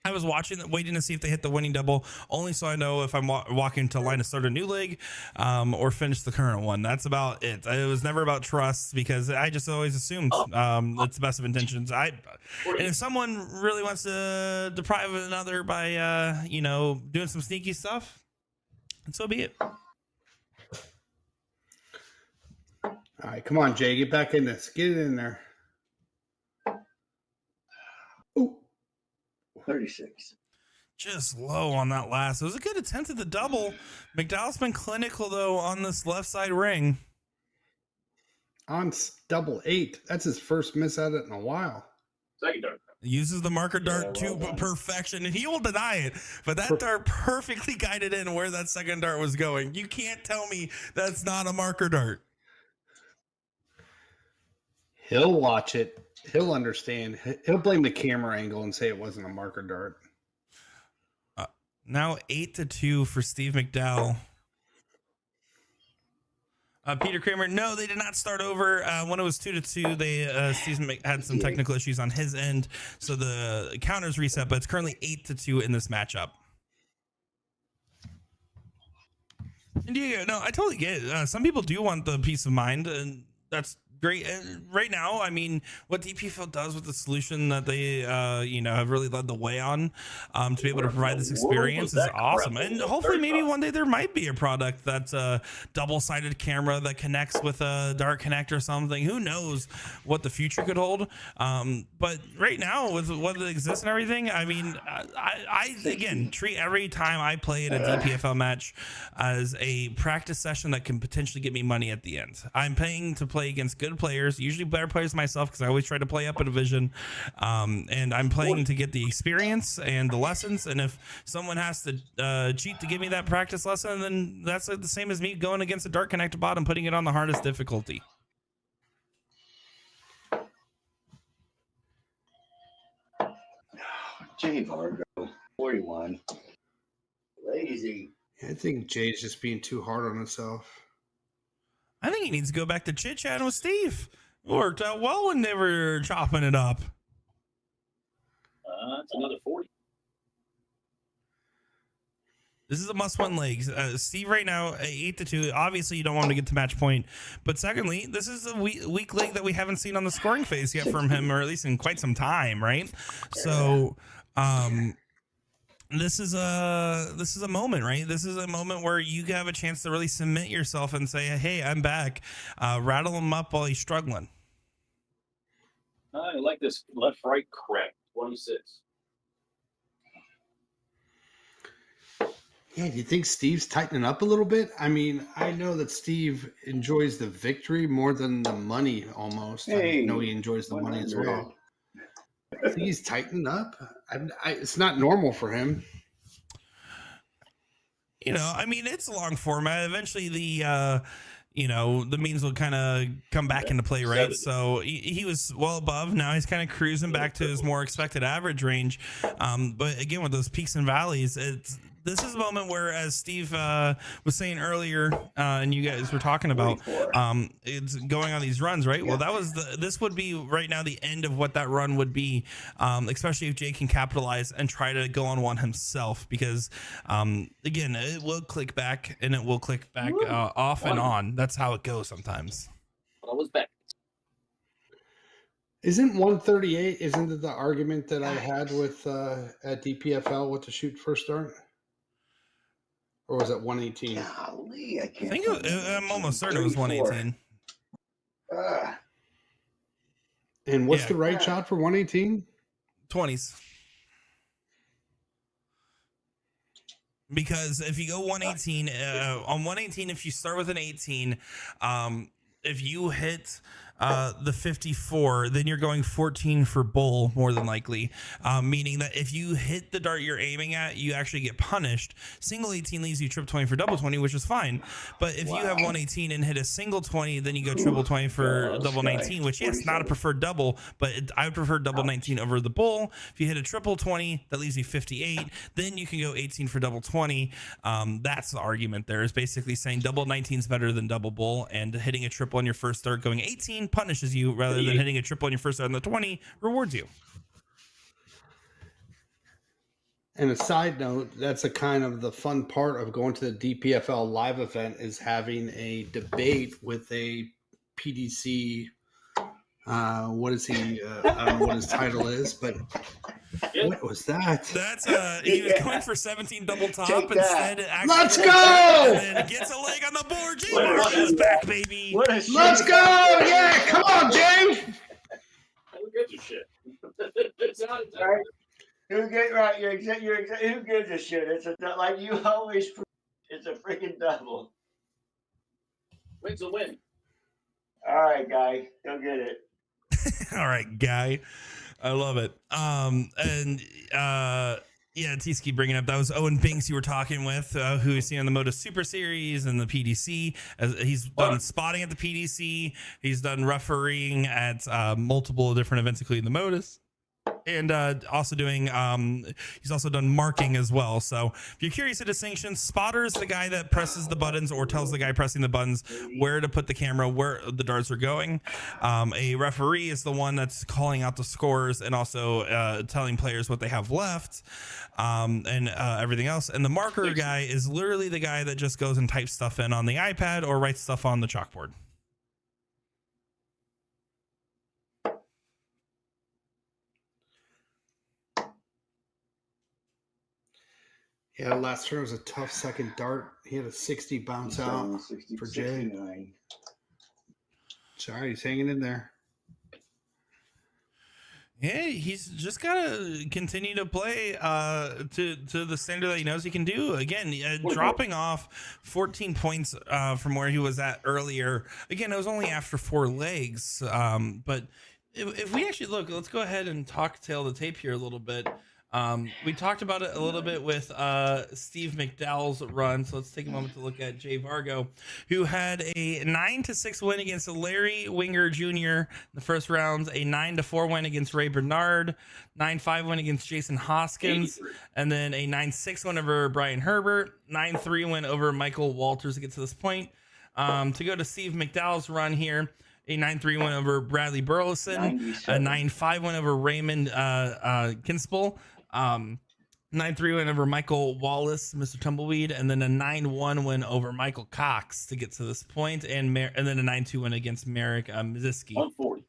I was waiting to see if they hit the winning double, only so I know if I'm walking to line to start a new leg or finish the current one. That's about it. It was never about trust because I just always assumed it's the best of intentions. And if someone really wants to deprive another by, doing some sneaky stuff, so be it. All right, come on, Jay, get back in this. Get it in there. Ooh. 36. Just low on that last. It was a good attempt at the double. McDowell's been clinical, though, on this left side ring. On double 8. That's his first miss at it in a while. Second dart. Uses the marker dart to perfection, and he will deny it. But that dart perfectly guided in where that second dart was going. You can't tell me that's not a marker dart. He'll watch it. He'll understand. He'll blame the camera angle and say it wasn't a marker dart. Now 8-2 for Steve McDowell. Peter Kramer, no, they did not start over. When it was 2-2, they Steve had some technical issues on his end, so the counters reset. But it's currently 8-2 in this matchup. And no, I totally get it. Some people do want the peace of mind, and that's great. Right now, I mean, what DPFL does with the solution that they, have really led the way on to be able to provide this experience is awesome. And hopefully maybe one day there might be a product that's a double-sided camera that connects with a Dart Connect or something. Who knows what the future could hold. But right now, with what exists and everything, I mean, I again, treat every time I play at a DPFL match as a practice session that can potentially get me money at the end. I'm paying to play against good players, usually better players myself, because I always try to play up a division, and I'm playing to get the experience and the lessons. And if someone has to cheat to give me that practice lesson, then that's the same as me going against a Dart Connect bot and putting it on the hardest difficulty. Jay Vargo, 41. Lazy. I think Jay's just being too hard on himself. I think he needs to go back to chit-chatting with Steve. Worked out well when they were chopping it up. That's another 40. This is a must-win leg. Steve right now, 8-2. Obviously, you don't want to get to match point. But secondly, this is a weak leg that we haven't seen on the scoring phase yet from him, or at least in quite some time, right? So, this is a moment, right? This is a moment where you have a chance to really submit yourself and say, hey, I'm back. Rattle him up while he's struggling. I like this left-right crack, 26. Yeah, do you think Steve's tightening up a little bit? I mean, I know that Steve enjoys the victory more than the money almost. Hey, I know he enjoys the money as well. I think he's tightening up. It's not normal for him. I mean, it's a long format. Eventually, the means will kind of come back into play, right? So he was well above. Now he's kind of cruising back to his more expected average range. But again, with those peaks and valleys, this is a moment where, as Steve was saying earlier, and you guys were talking about, it's going on these runs, right? Well, this would be right now the end of what that run would be, especially if Jay can capitalize and try to go on one himself, because again, it will click back and it will click back off and on. That's how it goes sometimes. I was back. Isn't 138? Isn't it the argument that I had with at DPFL with the shoot first start? Or was it 118? Golly, I can't. I think I'm almost certain it was 118. And what's the right shot for 118? 20s. Because if you go 118, on 118, if you start with an 18, if you hit the 54, then you're going 14 for bull, more than likely, meaning that if you hit the dart you're aiming at, you actually get punished. Single 18 leaves you trip 20 for double 20, which is fine. But if you have 118 and hit a single 20, then you go triple 20 for double 19, which, yes, not a preferred double, but I would prefer double 19 over the bull. If you hit a triple 20, that leaves you 58. Then you can go 18 for double 20. That's the argument there, is basically saying double 19 is better than double bull, and hitting a triple on your first start going 18 punishes you, rather than hitting a triple on your first start on the 20 rewards you. And a side note, that's a kind of the fun part of going to the DPFL live event, is having a debate with a PDC. What is he? I don't know what his title is, but what was that? That's he was going for 17 double top instead. Let's go! And then gets a leg on the board. Jay Vargo's back, baby. Let's go! Yeah, come on, Jay. Look at your shit. Right. Who get right? Who gives a shit? It's like you always. It's a freaking double. Win's a win. All right, guy, go get it. All right, guy. I love it. T-Ski bringing up, that was Owen Binks you were talking with, who is seen on the Moto Super Series and the PDC. He's done spotting at the PDC. He's done refereeing at multiple different events, including the Modus. And also doing he's also done marking as well. So if you're curious of distinctions, spotter is the guy that presses the buttons or tells the guy pressing the buttons where to put the camera, where the darts are going. A referee is the one that's calling out the scores and also telling players what they have left, and everything else. And the marker guy is literally the guy that just goes and types stuff in on the iPad or writes stuff on the chalkboard. Yeah, last turn was a tough second dart. He had a 60 bounce out for Jay. 69. Sorry, he's hanging in there. Yeah, he's just got to continue to play to the standard that he knows he can do. Again, dropping off 14 points from where he was at earlier. Again, it was only after 4 legs. But if we actually look, let's go ahead and tail the tape here a little bit. We talked about it a little bit with Steve McDowell's run, so let's take a moment to look at Jay Vargo, who had a 9-6 win against Larry Winger Jr. in the first rounds, a 9-4 win against Ray Bernard, 9-5 win against Jason Hoskins, and then a 9-6 win over Brian Herbert, 9-3 win over Michael Walters to get to this point. To go to Steve McDowell's run here, a 9-3 win over Bradley Burleson, a 9-5 win over Raymond Kinspel, 9-3 win over Michael Wallace, Mr. Tumbleweed, and then a 9-1 win over Michael Cox to get to this point, and then a 9-2 win against Merrick Miziski. 140.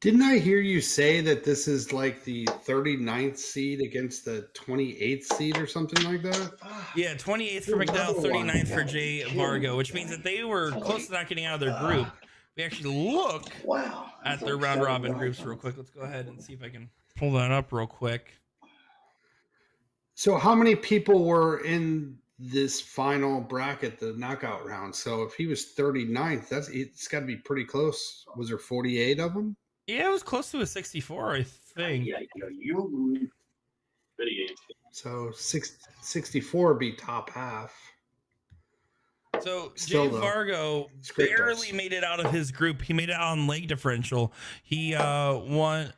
Didn't I hear you say that this is like the 39th seed against the 28th seed or something like that? Yeah, 28th for McDowell, 39th for Jay Vargo, which means that they were close to not getting out of their group. We actually look at their round robin groups real quick. Let's go ahead and see if I can pull that up real quick. So how many people were in this final bracket, the knockout round? So if he was 39th, it's got to be pretty close. Was there 48 of them? Yeah, it was close to a 64, I think. Yeah, you. So 64 would be top half. So Still, Jay though, Vargo scrape barely darts. made it out of his group. He made it out on leg differential. He won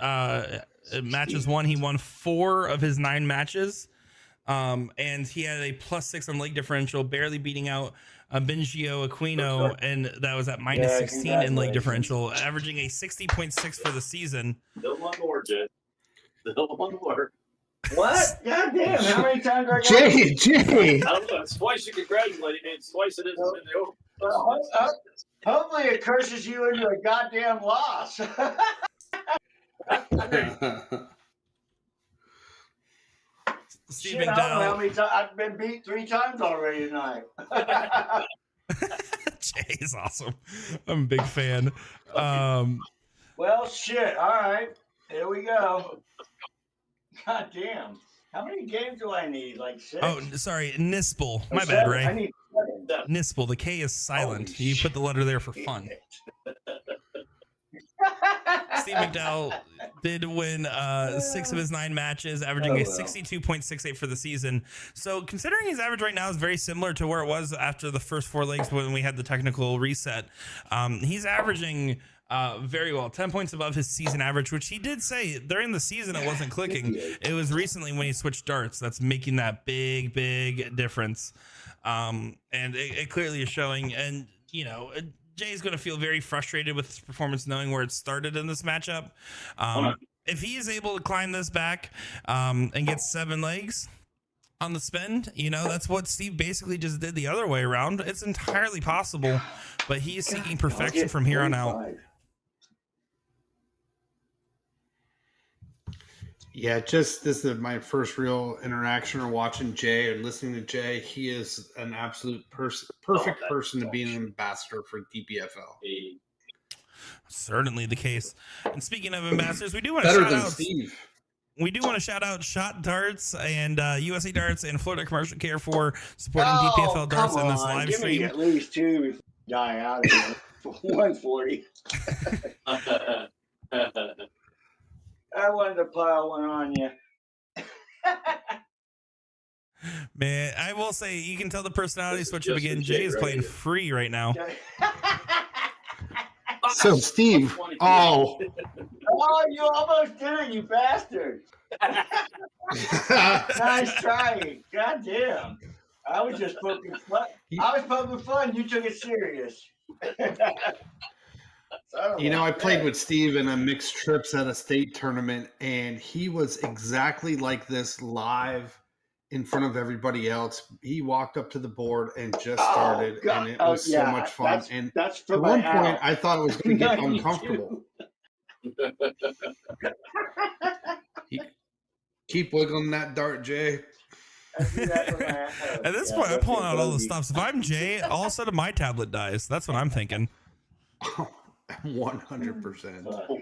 matches one. He won 4 of his 9 matches. And he had a +6 on leg differential, barely beating out Bengio Aquino, and that was at -16 in leg differential, averaging a 60.6 for the season. Still one more, Jay. Still one more. What? God damn! How many times do I got? Jay. I don't know. It's twice you congratulate me. It's twice it isn't been over. Hopefully, it curses you into a goddamn loss. Steve Shit, I don't know how McDowell. many times I've been beat 3 times already tonight. Jay is awesome. I'm a big fan. Well, shit. All right, here we go. God damn! How many games do I need? Like 6? Oh, sorry, Nispel. Or My bad, 7? Ray. I need 7. Nispel. The K is silent. Holy You put the letter there for fun. Steve McDowell did win 6 of his 9 matches, averaging a 62.68 for the season. So considering his average right now is very similar to where it was after the first 4 legs when we had the technical reset, he's averaging very well, 10 points above his season average, which he did say during the season it wasn't clicking. It was recently when he switched darts that's making that big difference. And it clearly is showing. And, you know, Jay's going to feel very frustrated with his performance knowing where it started in this matchup. If he is able to climb this back and get 7 legs on the spin, you know, that's what Steve basically just did the other way around. It's entirely possible, but he is seeking perfection from here on out. Yeah, this is my first real interaction or watching Jay and listening to Jay. He is an absolute perfect person to be an ambassador for DPFL. Certainly the case. And speaking of ambassadors, we do want to Better shout than out Steve. We do want to shout out Shot Darts and USA Darts and Florida Commercial Care for supporting Oh, DPFL Darts come in this on. live Give me stream. at least 2 before I die out of here. 140. I wanted to pile one on you. Man, I will say you can tell the personality switch up again. Jay is playing free right now. So, Steve, Oh, you almost did it, you bastard. Nice try. God damn. I was just poking fun. I was poking fun. You took it serious. You know, I played with Steve in a mixed trips at a state tournament, and he was exactly like this live in front of everybody else. He walked up to the board and just started, and it was so much fun. That's at one point, I thought it was going to get uncomfortable. Keep wiggling that dart, Jay. At this point, I'm pulling out all the stops. If I'm Jay, all of a sudden my tablet dies. That's what I'm thinking. 100%.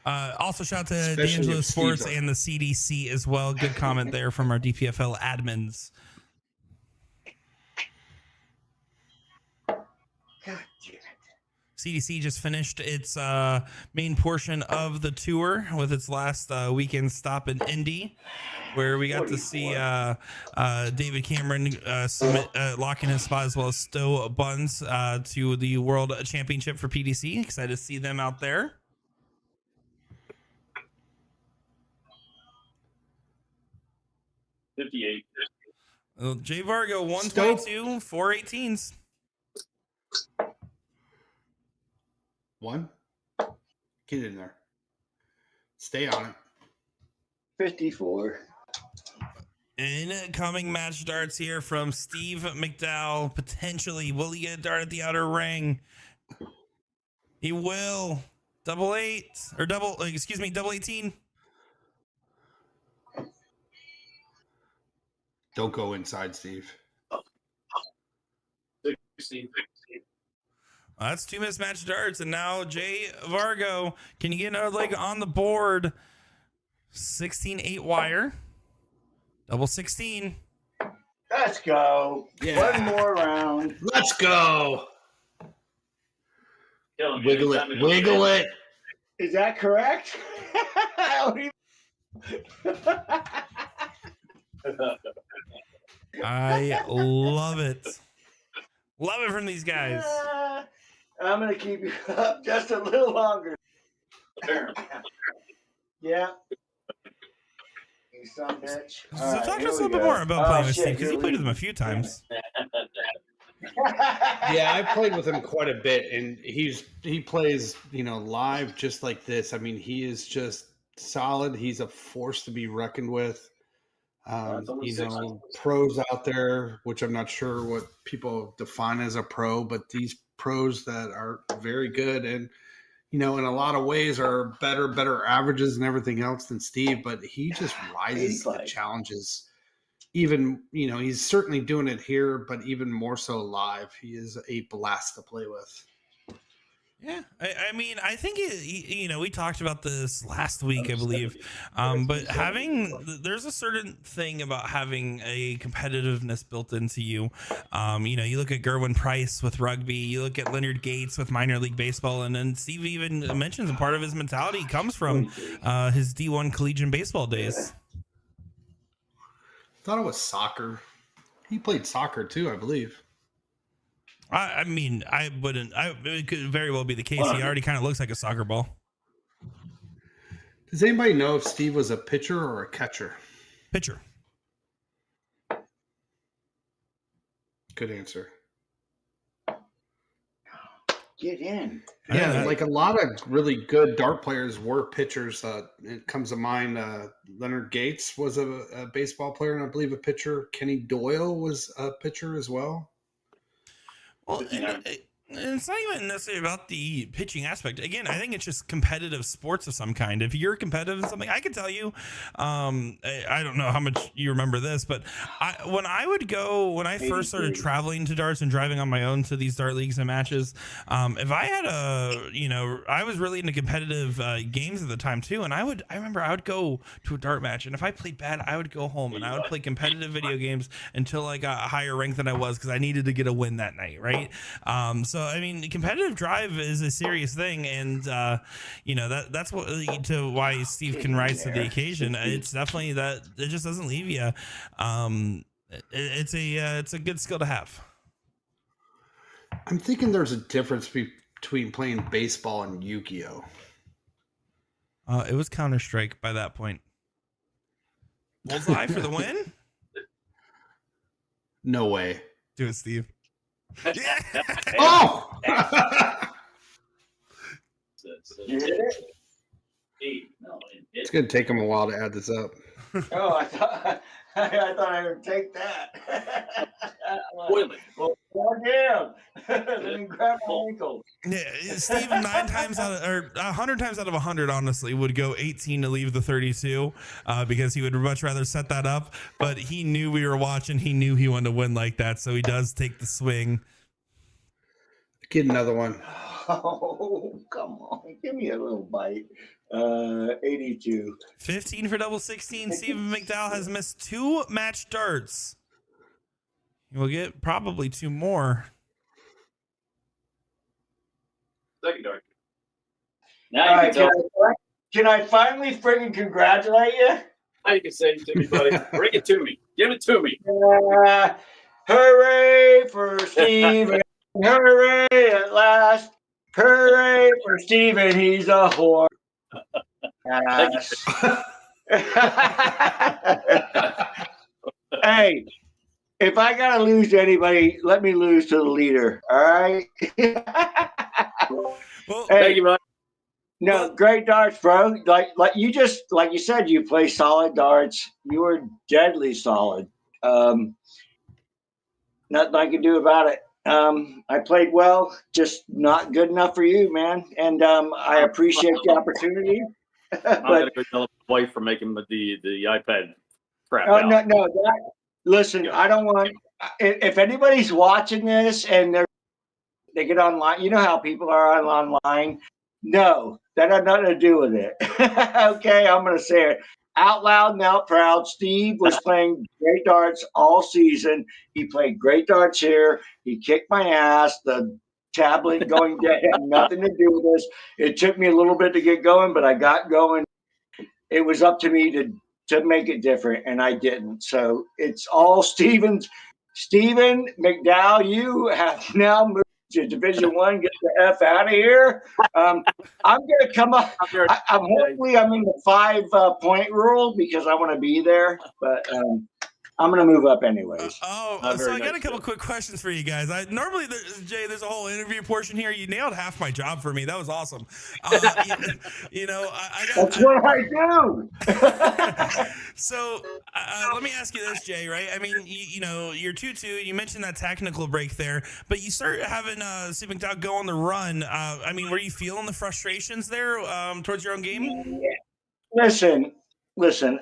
Also, shout out to Especially D'Angelo if Sports Steve's and the CDC as well. Good comment there from our DPFL admins. God damn it. CDC just finished its main portion of the tour with its last weekend stop in Indy, where we got to see David Cameron lock in his spot, as well as Stowe Buns to the World Championship for PDC. Excited to see them out there. $58. Jay Vargo, 122, 418s. 1. Get in there. Stay on it. 54. Incoming match darts here from Steve McDowell. Potentially, will he get a dart at the outer ring? He will. Double 18. Don't go inside, Steve. 60. That's 2 mismatched darts, and now Jay Vargo, can you get another leg on the board? 16-8 wire. Double 16. Let's go. Yeah. One more round. Let's go. Killing me. Wiggle it. Wiggle it. Is that correct? I don't even... I love it. Love it from these guys. I'm going to keep you up just a little longer. Yeah. You son bitch. So All right, talk to here us a we little bit go. more about playing with shit, Steve, because you you're played with him a leaving. few times. Yeah, I played with him quite a bit, and he plays, live just like this. I mean, he is just solid. He's a force to be reckoned with. Pros out there, which I'm not sure what people define as a pro, but these pros that are very good and, in a lot of ways are better averages and everything else than Steve, but he just rises to the challenges. Even, he's certainly doing it here, but even more so live. He is a blast to play with. Yeah, I mean, I think we talked about this last week, I believe. But there's a certain thing about having a competitiveness built into you. You look at Gerwin Price with rugby, you look at Leonard Gates with minor league baseball, and then Steve even mentions a part of his mentality comes from his D1 collegiate baseball days. I thought it was soccer. He played soccer too, I believe. I mean, it could very well be the case. He already kind of looks like a soccer ball. Does anybody know if Steve was a pitcher or a catcher? Pitcher. Good answer. Get in. Yeah, like a lot of really good dart players were pitchers. It comes to mind Leonard Gates was a baseball player and I believe a pitcher. Kenny Doyle was a pitcher as well. Well, it's not even necessarily about the pitching aspect. Again, I think it's just competitive sports of some kind. If you're competitive in something, I can tell you, I don't know how much you remember this, but when I first started traveling to darts and driving on my own to these dart leagues and matches, if I had I was really into competitive games at the time too. And I remember I would go to a dart match, and if I played bad, I would go home and I would play competitive video games until I got a higher rank than I was, because I needed to get a win that night. Right. So, I mean, competitive drive is a serious thing, and that's why Steve can rise to the occasion. It's definitely that it just doesn't leave you. It's a good skill to have. I'm thinking there's a difference between playing baseball and Yu-Gi-Oh. It was Counter-Strike by that point. Bullseye for the win? No way. Do it, Steve. Yeah. Oh! You hit it? It's going to take him a while to add this up. Oh, I thought I would take that. Well, damn. Let me grab my ankle. Yeah, Steve 100 times out of 100, honestly, would go 18 to leave the 32 because he would much rather set that up. But he knew we were watching. He knew he wanted to win like that, so he does take the swing. Get another one. Oh, come on. Give me a little bite. 82. 15 for double 16. Stephen McDowell has missed 2 match darts. He will get probably 2 more. Second dart. Now all right, can I finally friggin' congratulate you? Now you can say it to me, buddy. Bring it to me. Give it to me. Hooray for Steve. Hooray at last. Hooray for Steven. He's a whore. Hey, if I got to lose to anybody, let me lose to the leader. All right? Well, hey, thank you, Ryan. No, great darts, bro. Like you said, you play solid darts. You were deadly solid. Nothing I can do about it. I played well, just not good enough for you, man. And I appreciate the opportunity. I'm gonna go tell my wife for making the iPad crap. Oh, no. Listen, I don't want. If anybody's watching this and they get online, you know how people are online. No, that had nothing to do with it. Okay, I'm gonna say it out loud and out proud. Steve was playing great darts all season. He played great darts here. He kicked my ass. The tablet going down. It had nothing to do with this. It took me a little bit to get going, but I got going. It was up to me to make it different, and I didn't. So it's all Stephen McDowell. You have now moved to Division One. Get the F out of here. I'm going to come up. Hopefully I'm in the 5-point rule because I want to be there, but I'm going to move up anyways. So I got a couple quick questions for you guys. Normally, Jay, there's a whole interview portion here. You nailed half my job for me. That was awesome. That's what I do. So let me ask you this, Jay, right? I mean, you're 2-2. You mentioned that technical break there, but you start having Steve McDowell go on the run. I mean, were you feeling the frustrations there towards your own game? Listen,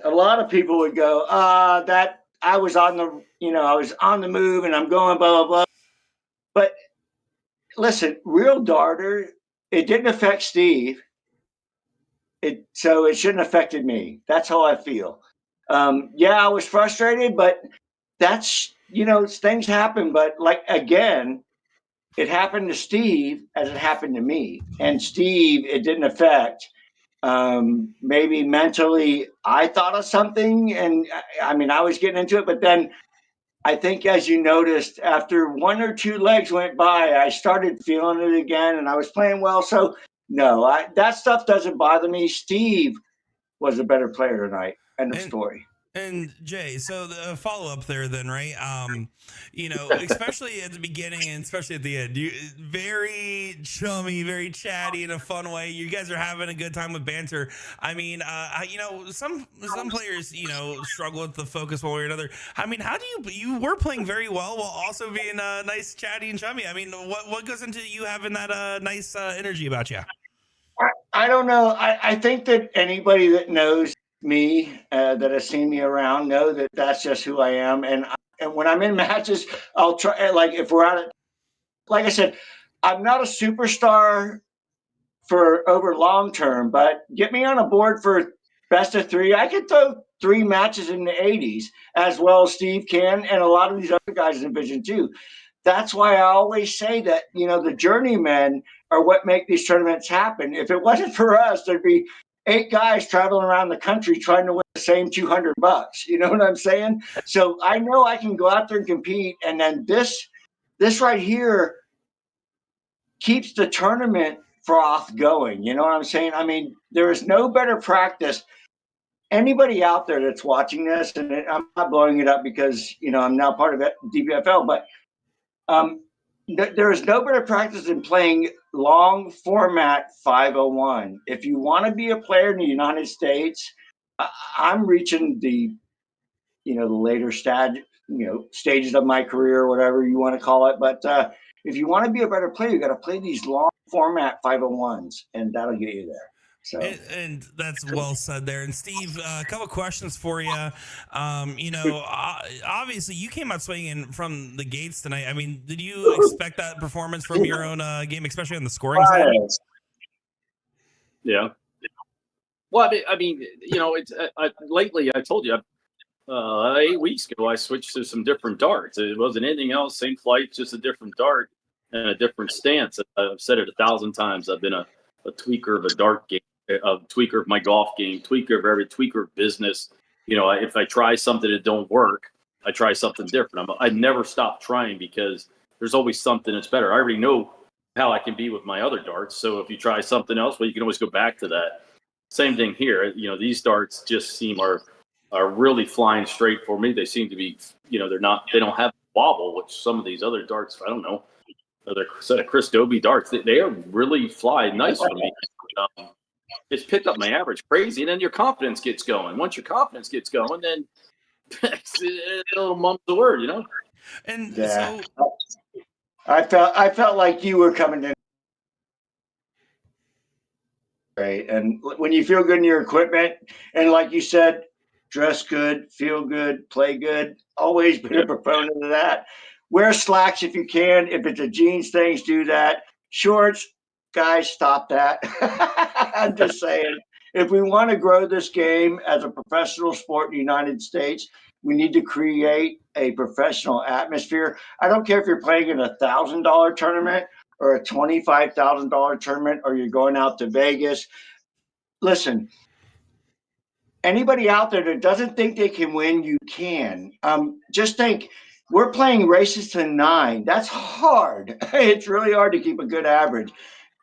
a lot of people would go, that I was on the move and I'm going blah, blah, blah. But listen, real darter, it didn't affect Steve. So it shouldn't have affected me. That's how I feel. I was frustrated, but that's, things happen. But again, it happened to Steve as it happened to me. And Steve, it didn't affect. Maybe mentally I thought of something, and I was getting into it, but then I think, as you noticed, after 1 or 2 legs went by, I started feeling it again, and I was playing well. So no, that stuff doesn't bother me. Steve was a better player tonight. End of story. And Jay, so the follow up there, then, right? Especially at the beginning and especially at the end, you very chummy, very chatty in a fun way. You guys are having a good time with banter. I mean, some players, struggle with the focus one way or another. I mean, how do you were playing very well while also being nice, chatty, and chummy. I mean, what goes into you having that nice energy about you? I don't know. I think that anybody that knows me, that has seen me around, know that that's just who I am. And when I'm in matches, I'll try, if we're at it, like I said, I'm not a superstar for over long term, but get me on a board for best of 3. I could throw 3 matches in the 80s as well as Steve can, and a lot of these other guys in Division 2. That's why I always say that, the journeymen are what make these tournaments happen. If it wasn't for us, there'd be 8 guys traveling around the country trying to win the same $200. You know what I'm saying? So I know I can go out there and compete. And then this right here keeps the tournament froth going. You know what I'm saying? I mean, there is no better practice. Anybody out there that's watching this, and I'm not blowing it up because, I'm now part of DPFL, but there is no better practice than playing long format 501. If you want to be a player in the United States, I'm reaching the later stages of my career, whatever you want to call it. But if you want to be a better player, you got to play these long format 501s, and that'll get you there. So. And that's well said there. And Steve, a couple questions for you. Obviously you came out swinging from the gates tonight. I mean, did you expect that performance from your own game, especially on the scoring side? Yeah. Well, I mean, it's lately I told you 8 weeks ago I switched to some different darts. It wasn't anything else. Same flight, just a different dart and a different stance. I've said it 1,000 times. I've been a tweaker of a dart game. A tweaker of my golf game, tweaker of business. If I try something that don't work, I try something different. I never stop trying because there's always something that's better. I already know how I can be with my other darts. So if you try something else, well, you can always go back to that. Same thing here. These darts just seem are really flying straight for me. They seem to be, they don't have wobble, which some of these other darts, I don't know, the set of Chris Dobie darts, they are really fly nice for me. It's picked up my average crazy, and then your confidence gets going. Once your confidence gets going, then it's a little mum's the word, And yeah. so I felt like you were coming in, right? And when you feel good in your equipment, and like you said, dress good, feel good, play good. Always been a proponent of that. Wear slacks if you can. If it's a jeans thing, do that. Shorts. Guys, stop that. I'm just saying, if we want to grow this game as a professional sport in the United States, we need to create a professional atmosphere. I don't care if you're playing in $1,000 tournament or a $25,000 tournament, or you're going out to Vegas. Listen, anybody out there that doesn't think they can win, you can. Just think, we're playing races to 9. That's hard. It's really hard to keep a good average.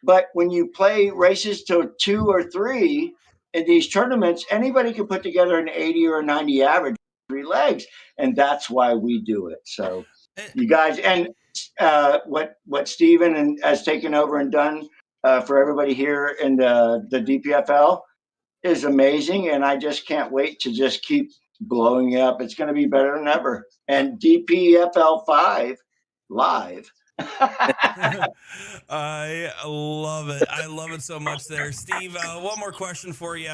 But when you play races to 2 or 3 in these tournaments, anybody can put together an 80 or a 90 average 3 legs, and that's why we do it. So you guys, and what Steven has taken over and done for everybody here in the DPFL is amazing, and I just can't wait to just keep blowing it up. It's going to be better than ever. And DPFL 5 live. I love it. I love it so much there. Steve, one more question for you.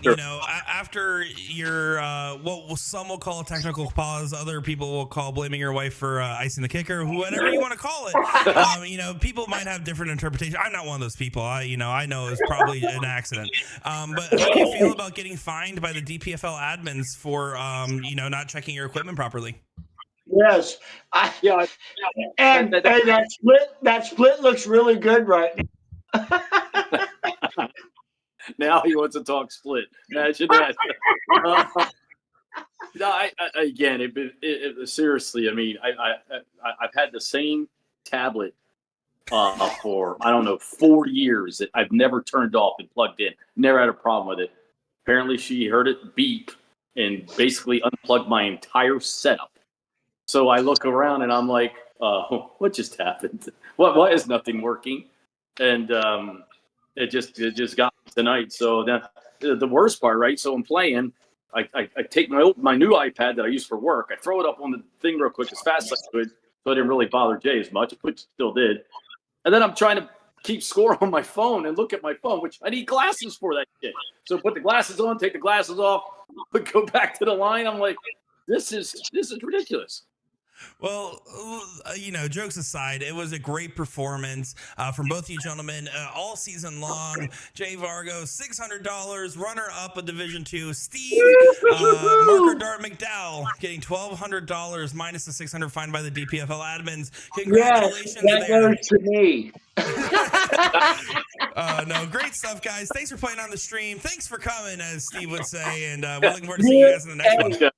You know, after your, what some will call a technical pause, other people will call blaming your wife for icing the kicker, whatever you want to call it. You know, people might have different interpretations. I'm not one of those people. I know it's probably an accident. But how do you feel about getting fined by the DPFL admins for, you know, not checking your equipment properly? Yes, and that split looks really good right now. Now he wants to talk split. Imagine that. No, again, seriously. I mean, I've had the same tablet for, I don't know, 4 years that I've never turned off and plugged in. Never had a problem with it. Apparently, she heard it beep and basically unplugged my entire setup. So I look around and I'm like, what just happened? Why is nothing working? And it just got me tonight. So the worst part, right? So I'm playing. I take my new iPad that I use for work. I throw it up on the thing real quick as fast as I could, so I didn't really bother Jay as much, which still did. And then I'm trying to keep score on my phone and look at my phone, which I need glasses for that shit. So put the glasses on, take the glasses off, go back to the line. I'm like, this is ridiculous. Well, you know, jokes aside, it was a great performance from both you gentlemen all season long. Jay Vargo, $600, runner-up of Division II. Steve, Marker Dart McDowell, getting $1,200 minus the $600 fine by the DPFL admins. Congratulations, that there. goes to me. No, great stuff, guys. Thanks for playing on the stream. Thanks for coming, as Steve would say, and we're looking forward to seeing you guys in the next one.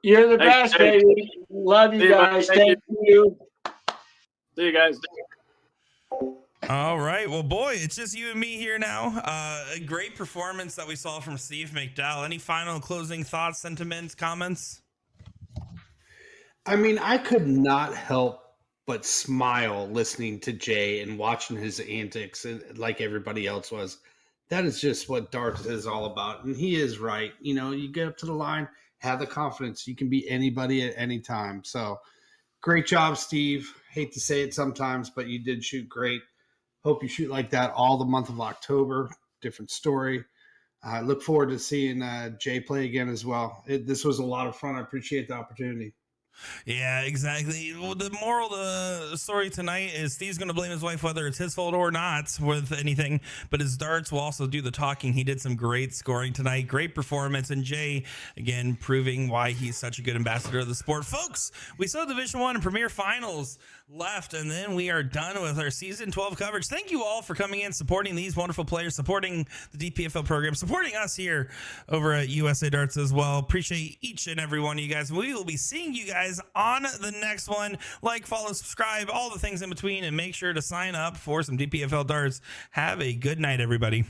You're the best, baby. Love you guys. Thank you. See you guys. All right. Well, boy, it's just you and me here now. A great performance that we saw from Steve McDowell. Any final closing thoughts, sentiments, comments? I mean, I could not help but smile listening to Jay and watching his antics like everybody else was. That is just what darts is all about. And he is right. You know, you get up to the line, have the confidence. You can beat anybody at any time. So great job, Steve. Hate to say it sometimes, but you did shoot great. Hope you shoot like that all the month of October. Different story. I look forward to seeing Jay play again as well. This was a lot of fun. I appreciate the opportunity. Yeah, exactly. Well, the moral of the story tonight is Steve's going to blame his wife, whether it's his fault or not, with anything, but his darts will also do the talking. He did some great scoring tonight, great performance, and Jay, again, proving why he's such a good ambassador of the sport. Folks, we saw Division I and Premier Finals left, and then we are done with our Season 12 coverage. Thank you all for coming in, supporting these wonderful players, supporting the DPFL program, supporting us here over at USA Darts as well. Appreciate each and every one of you guys. We will be seeing you guys on the next one. Like, follow, subscribe, all the things in between, and make sure to sign up for some DPFL Darts. Have a good night, everybody.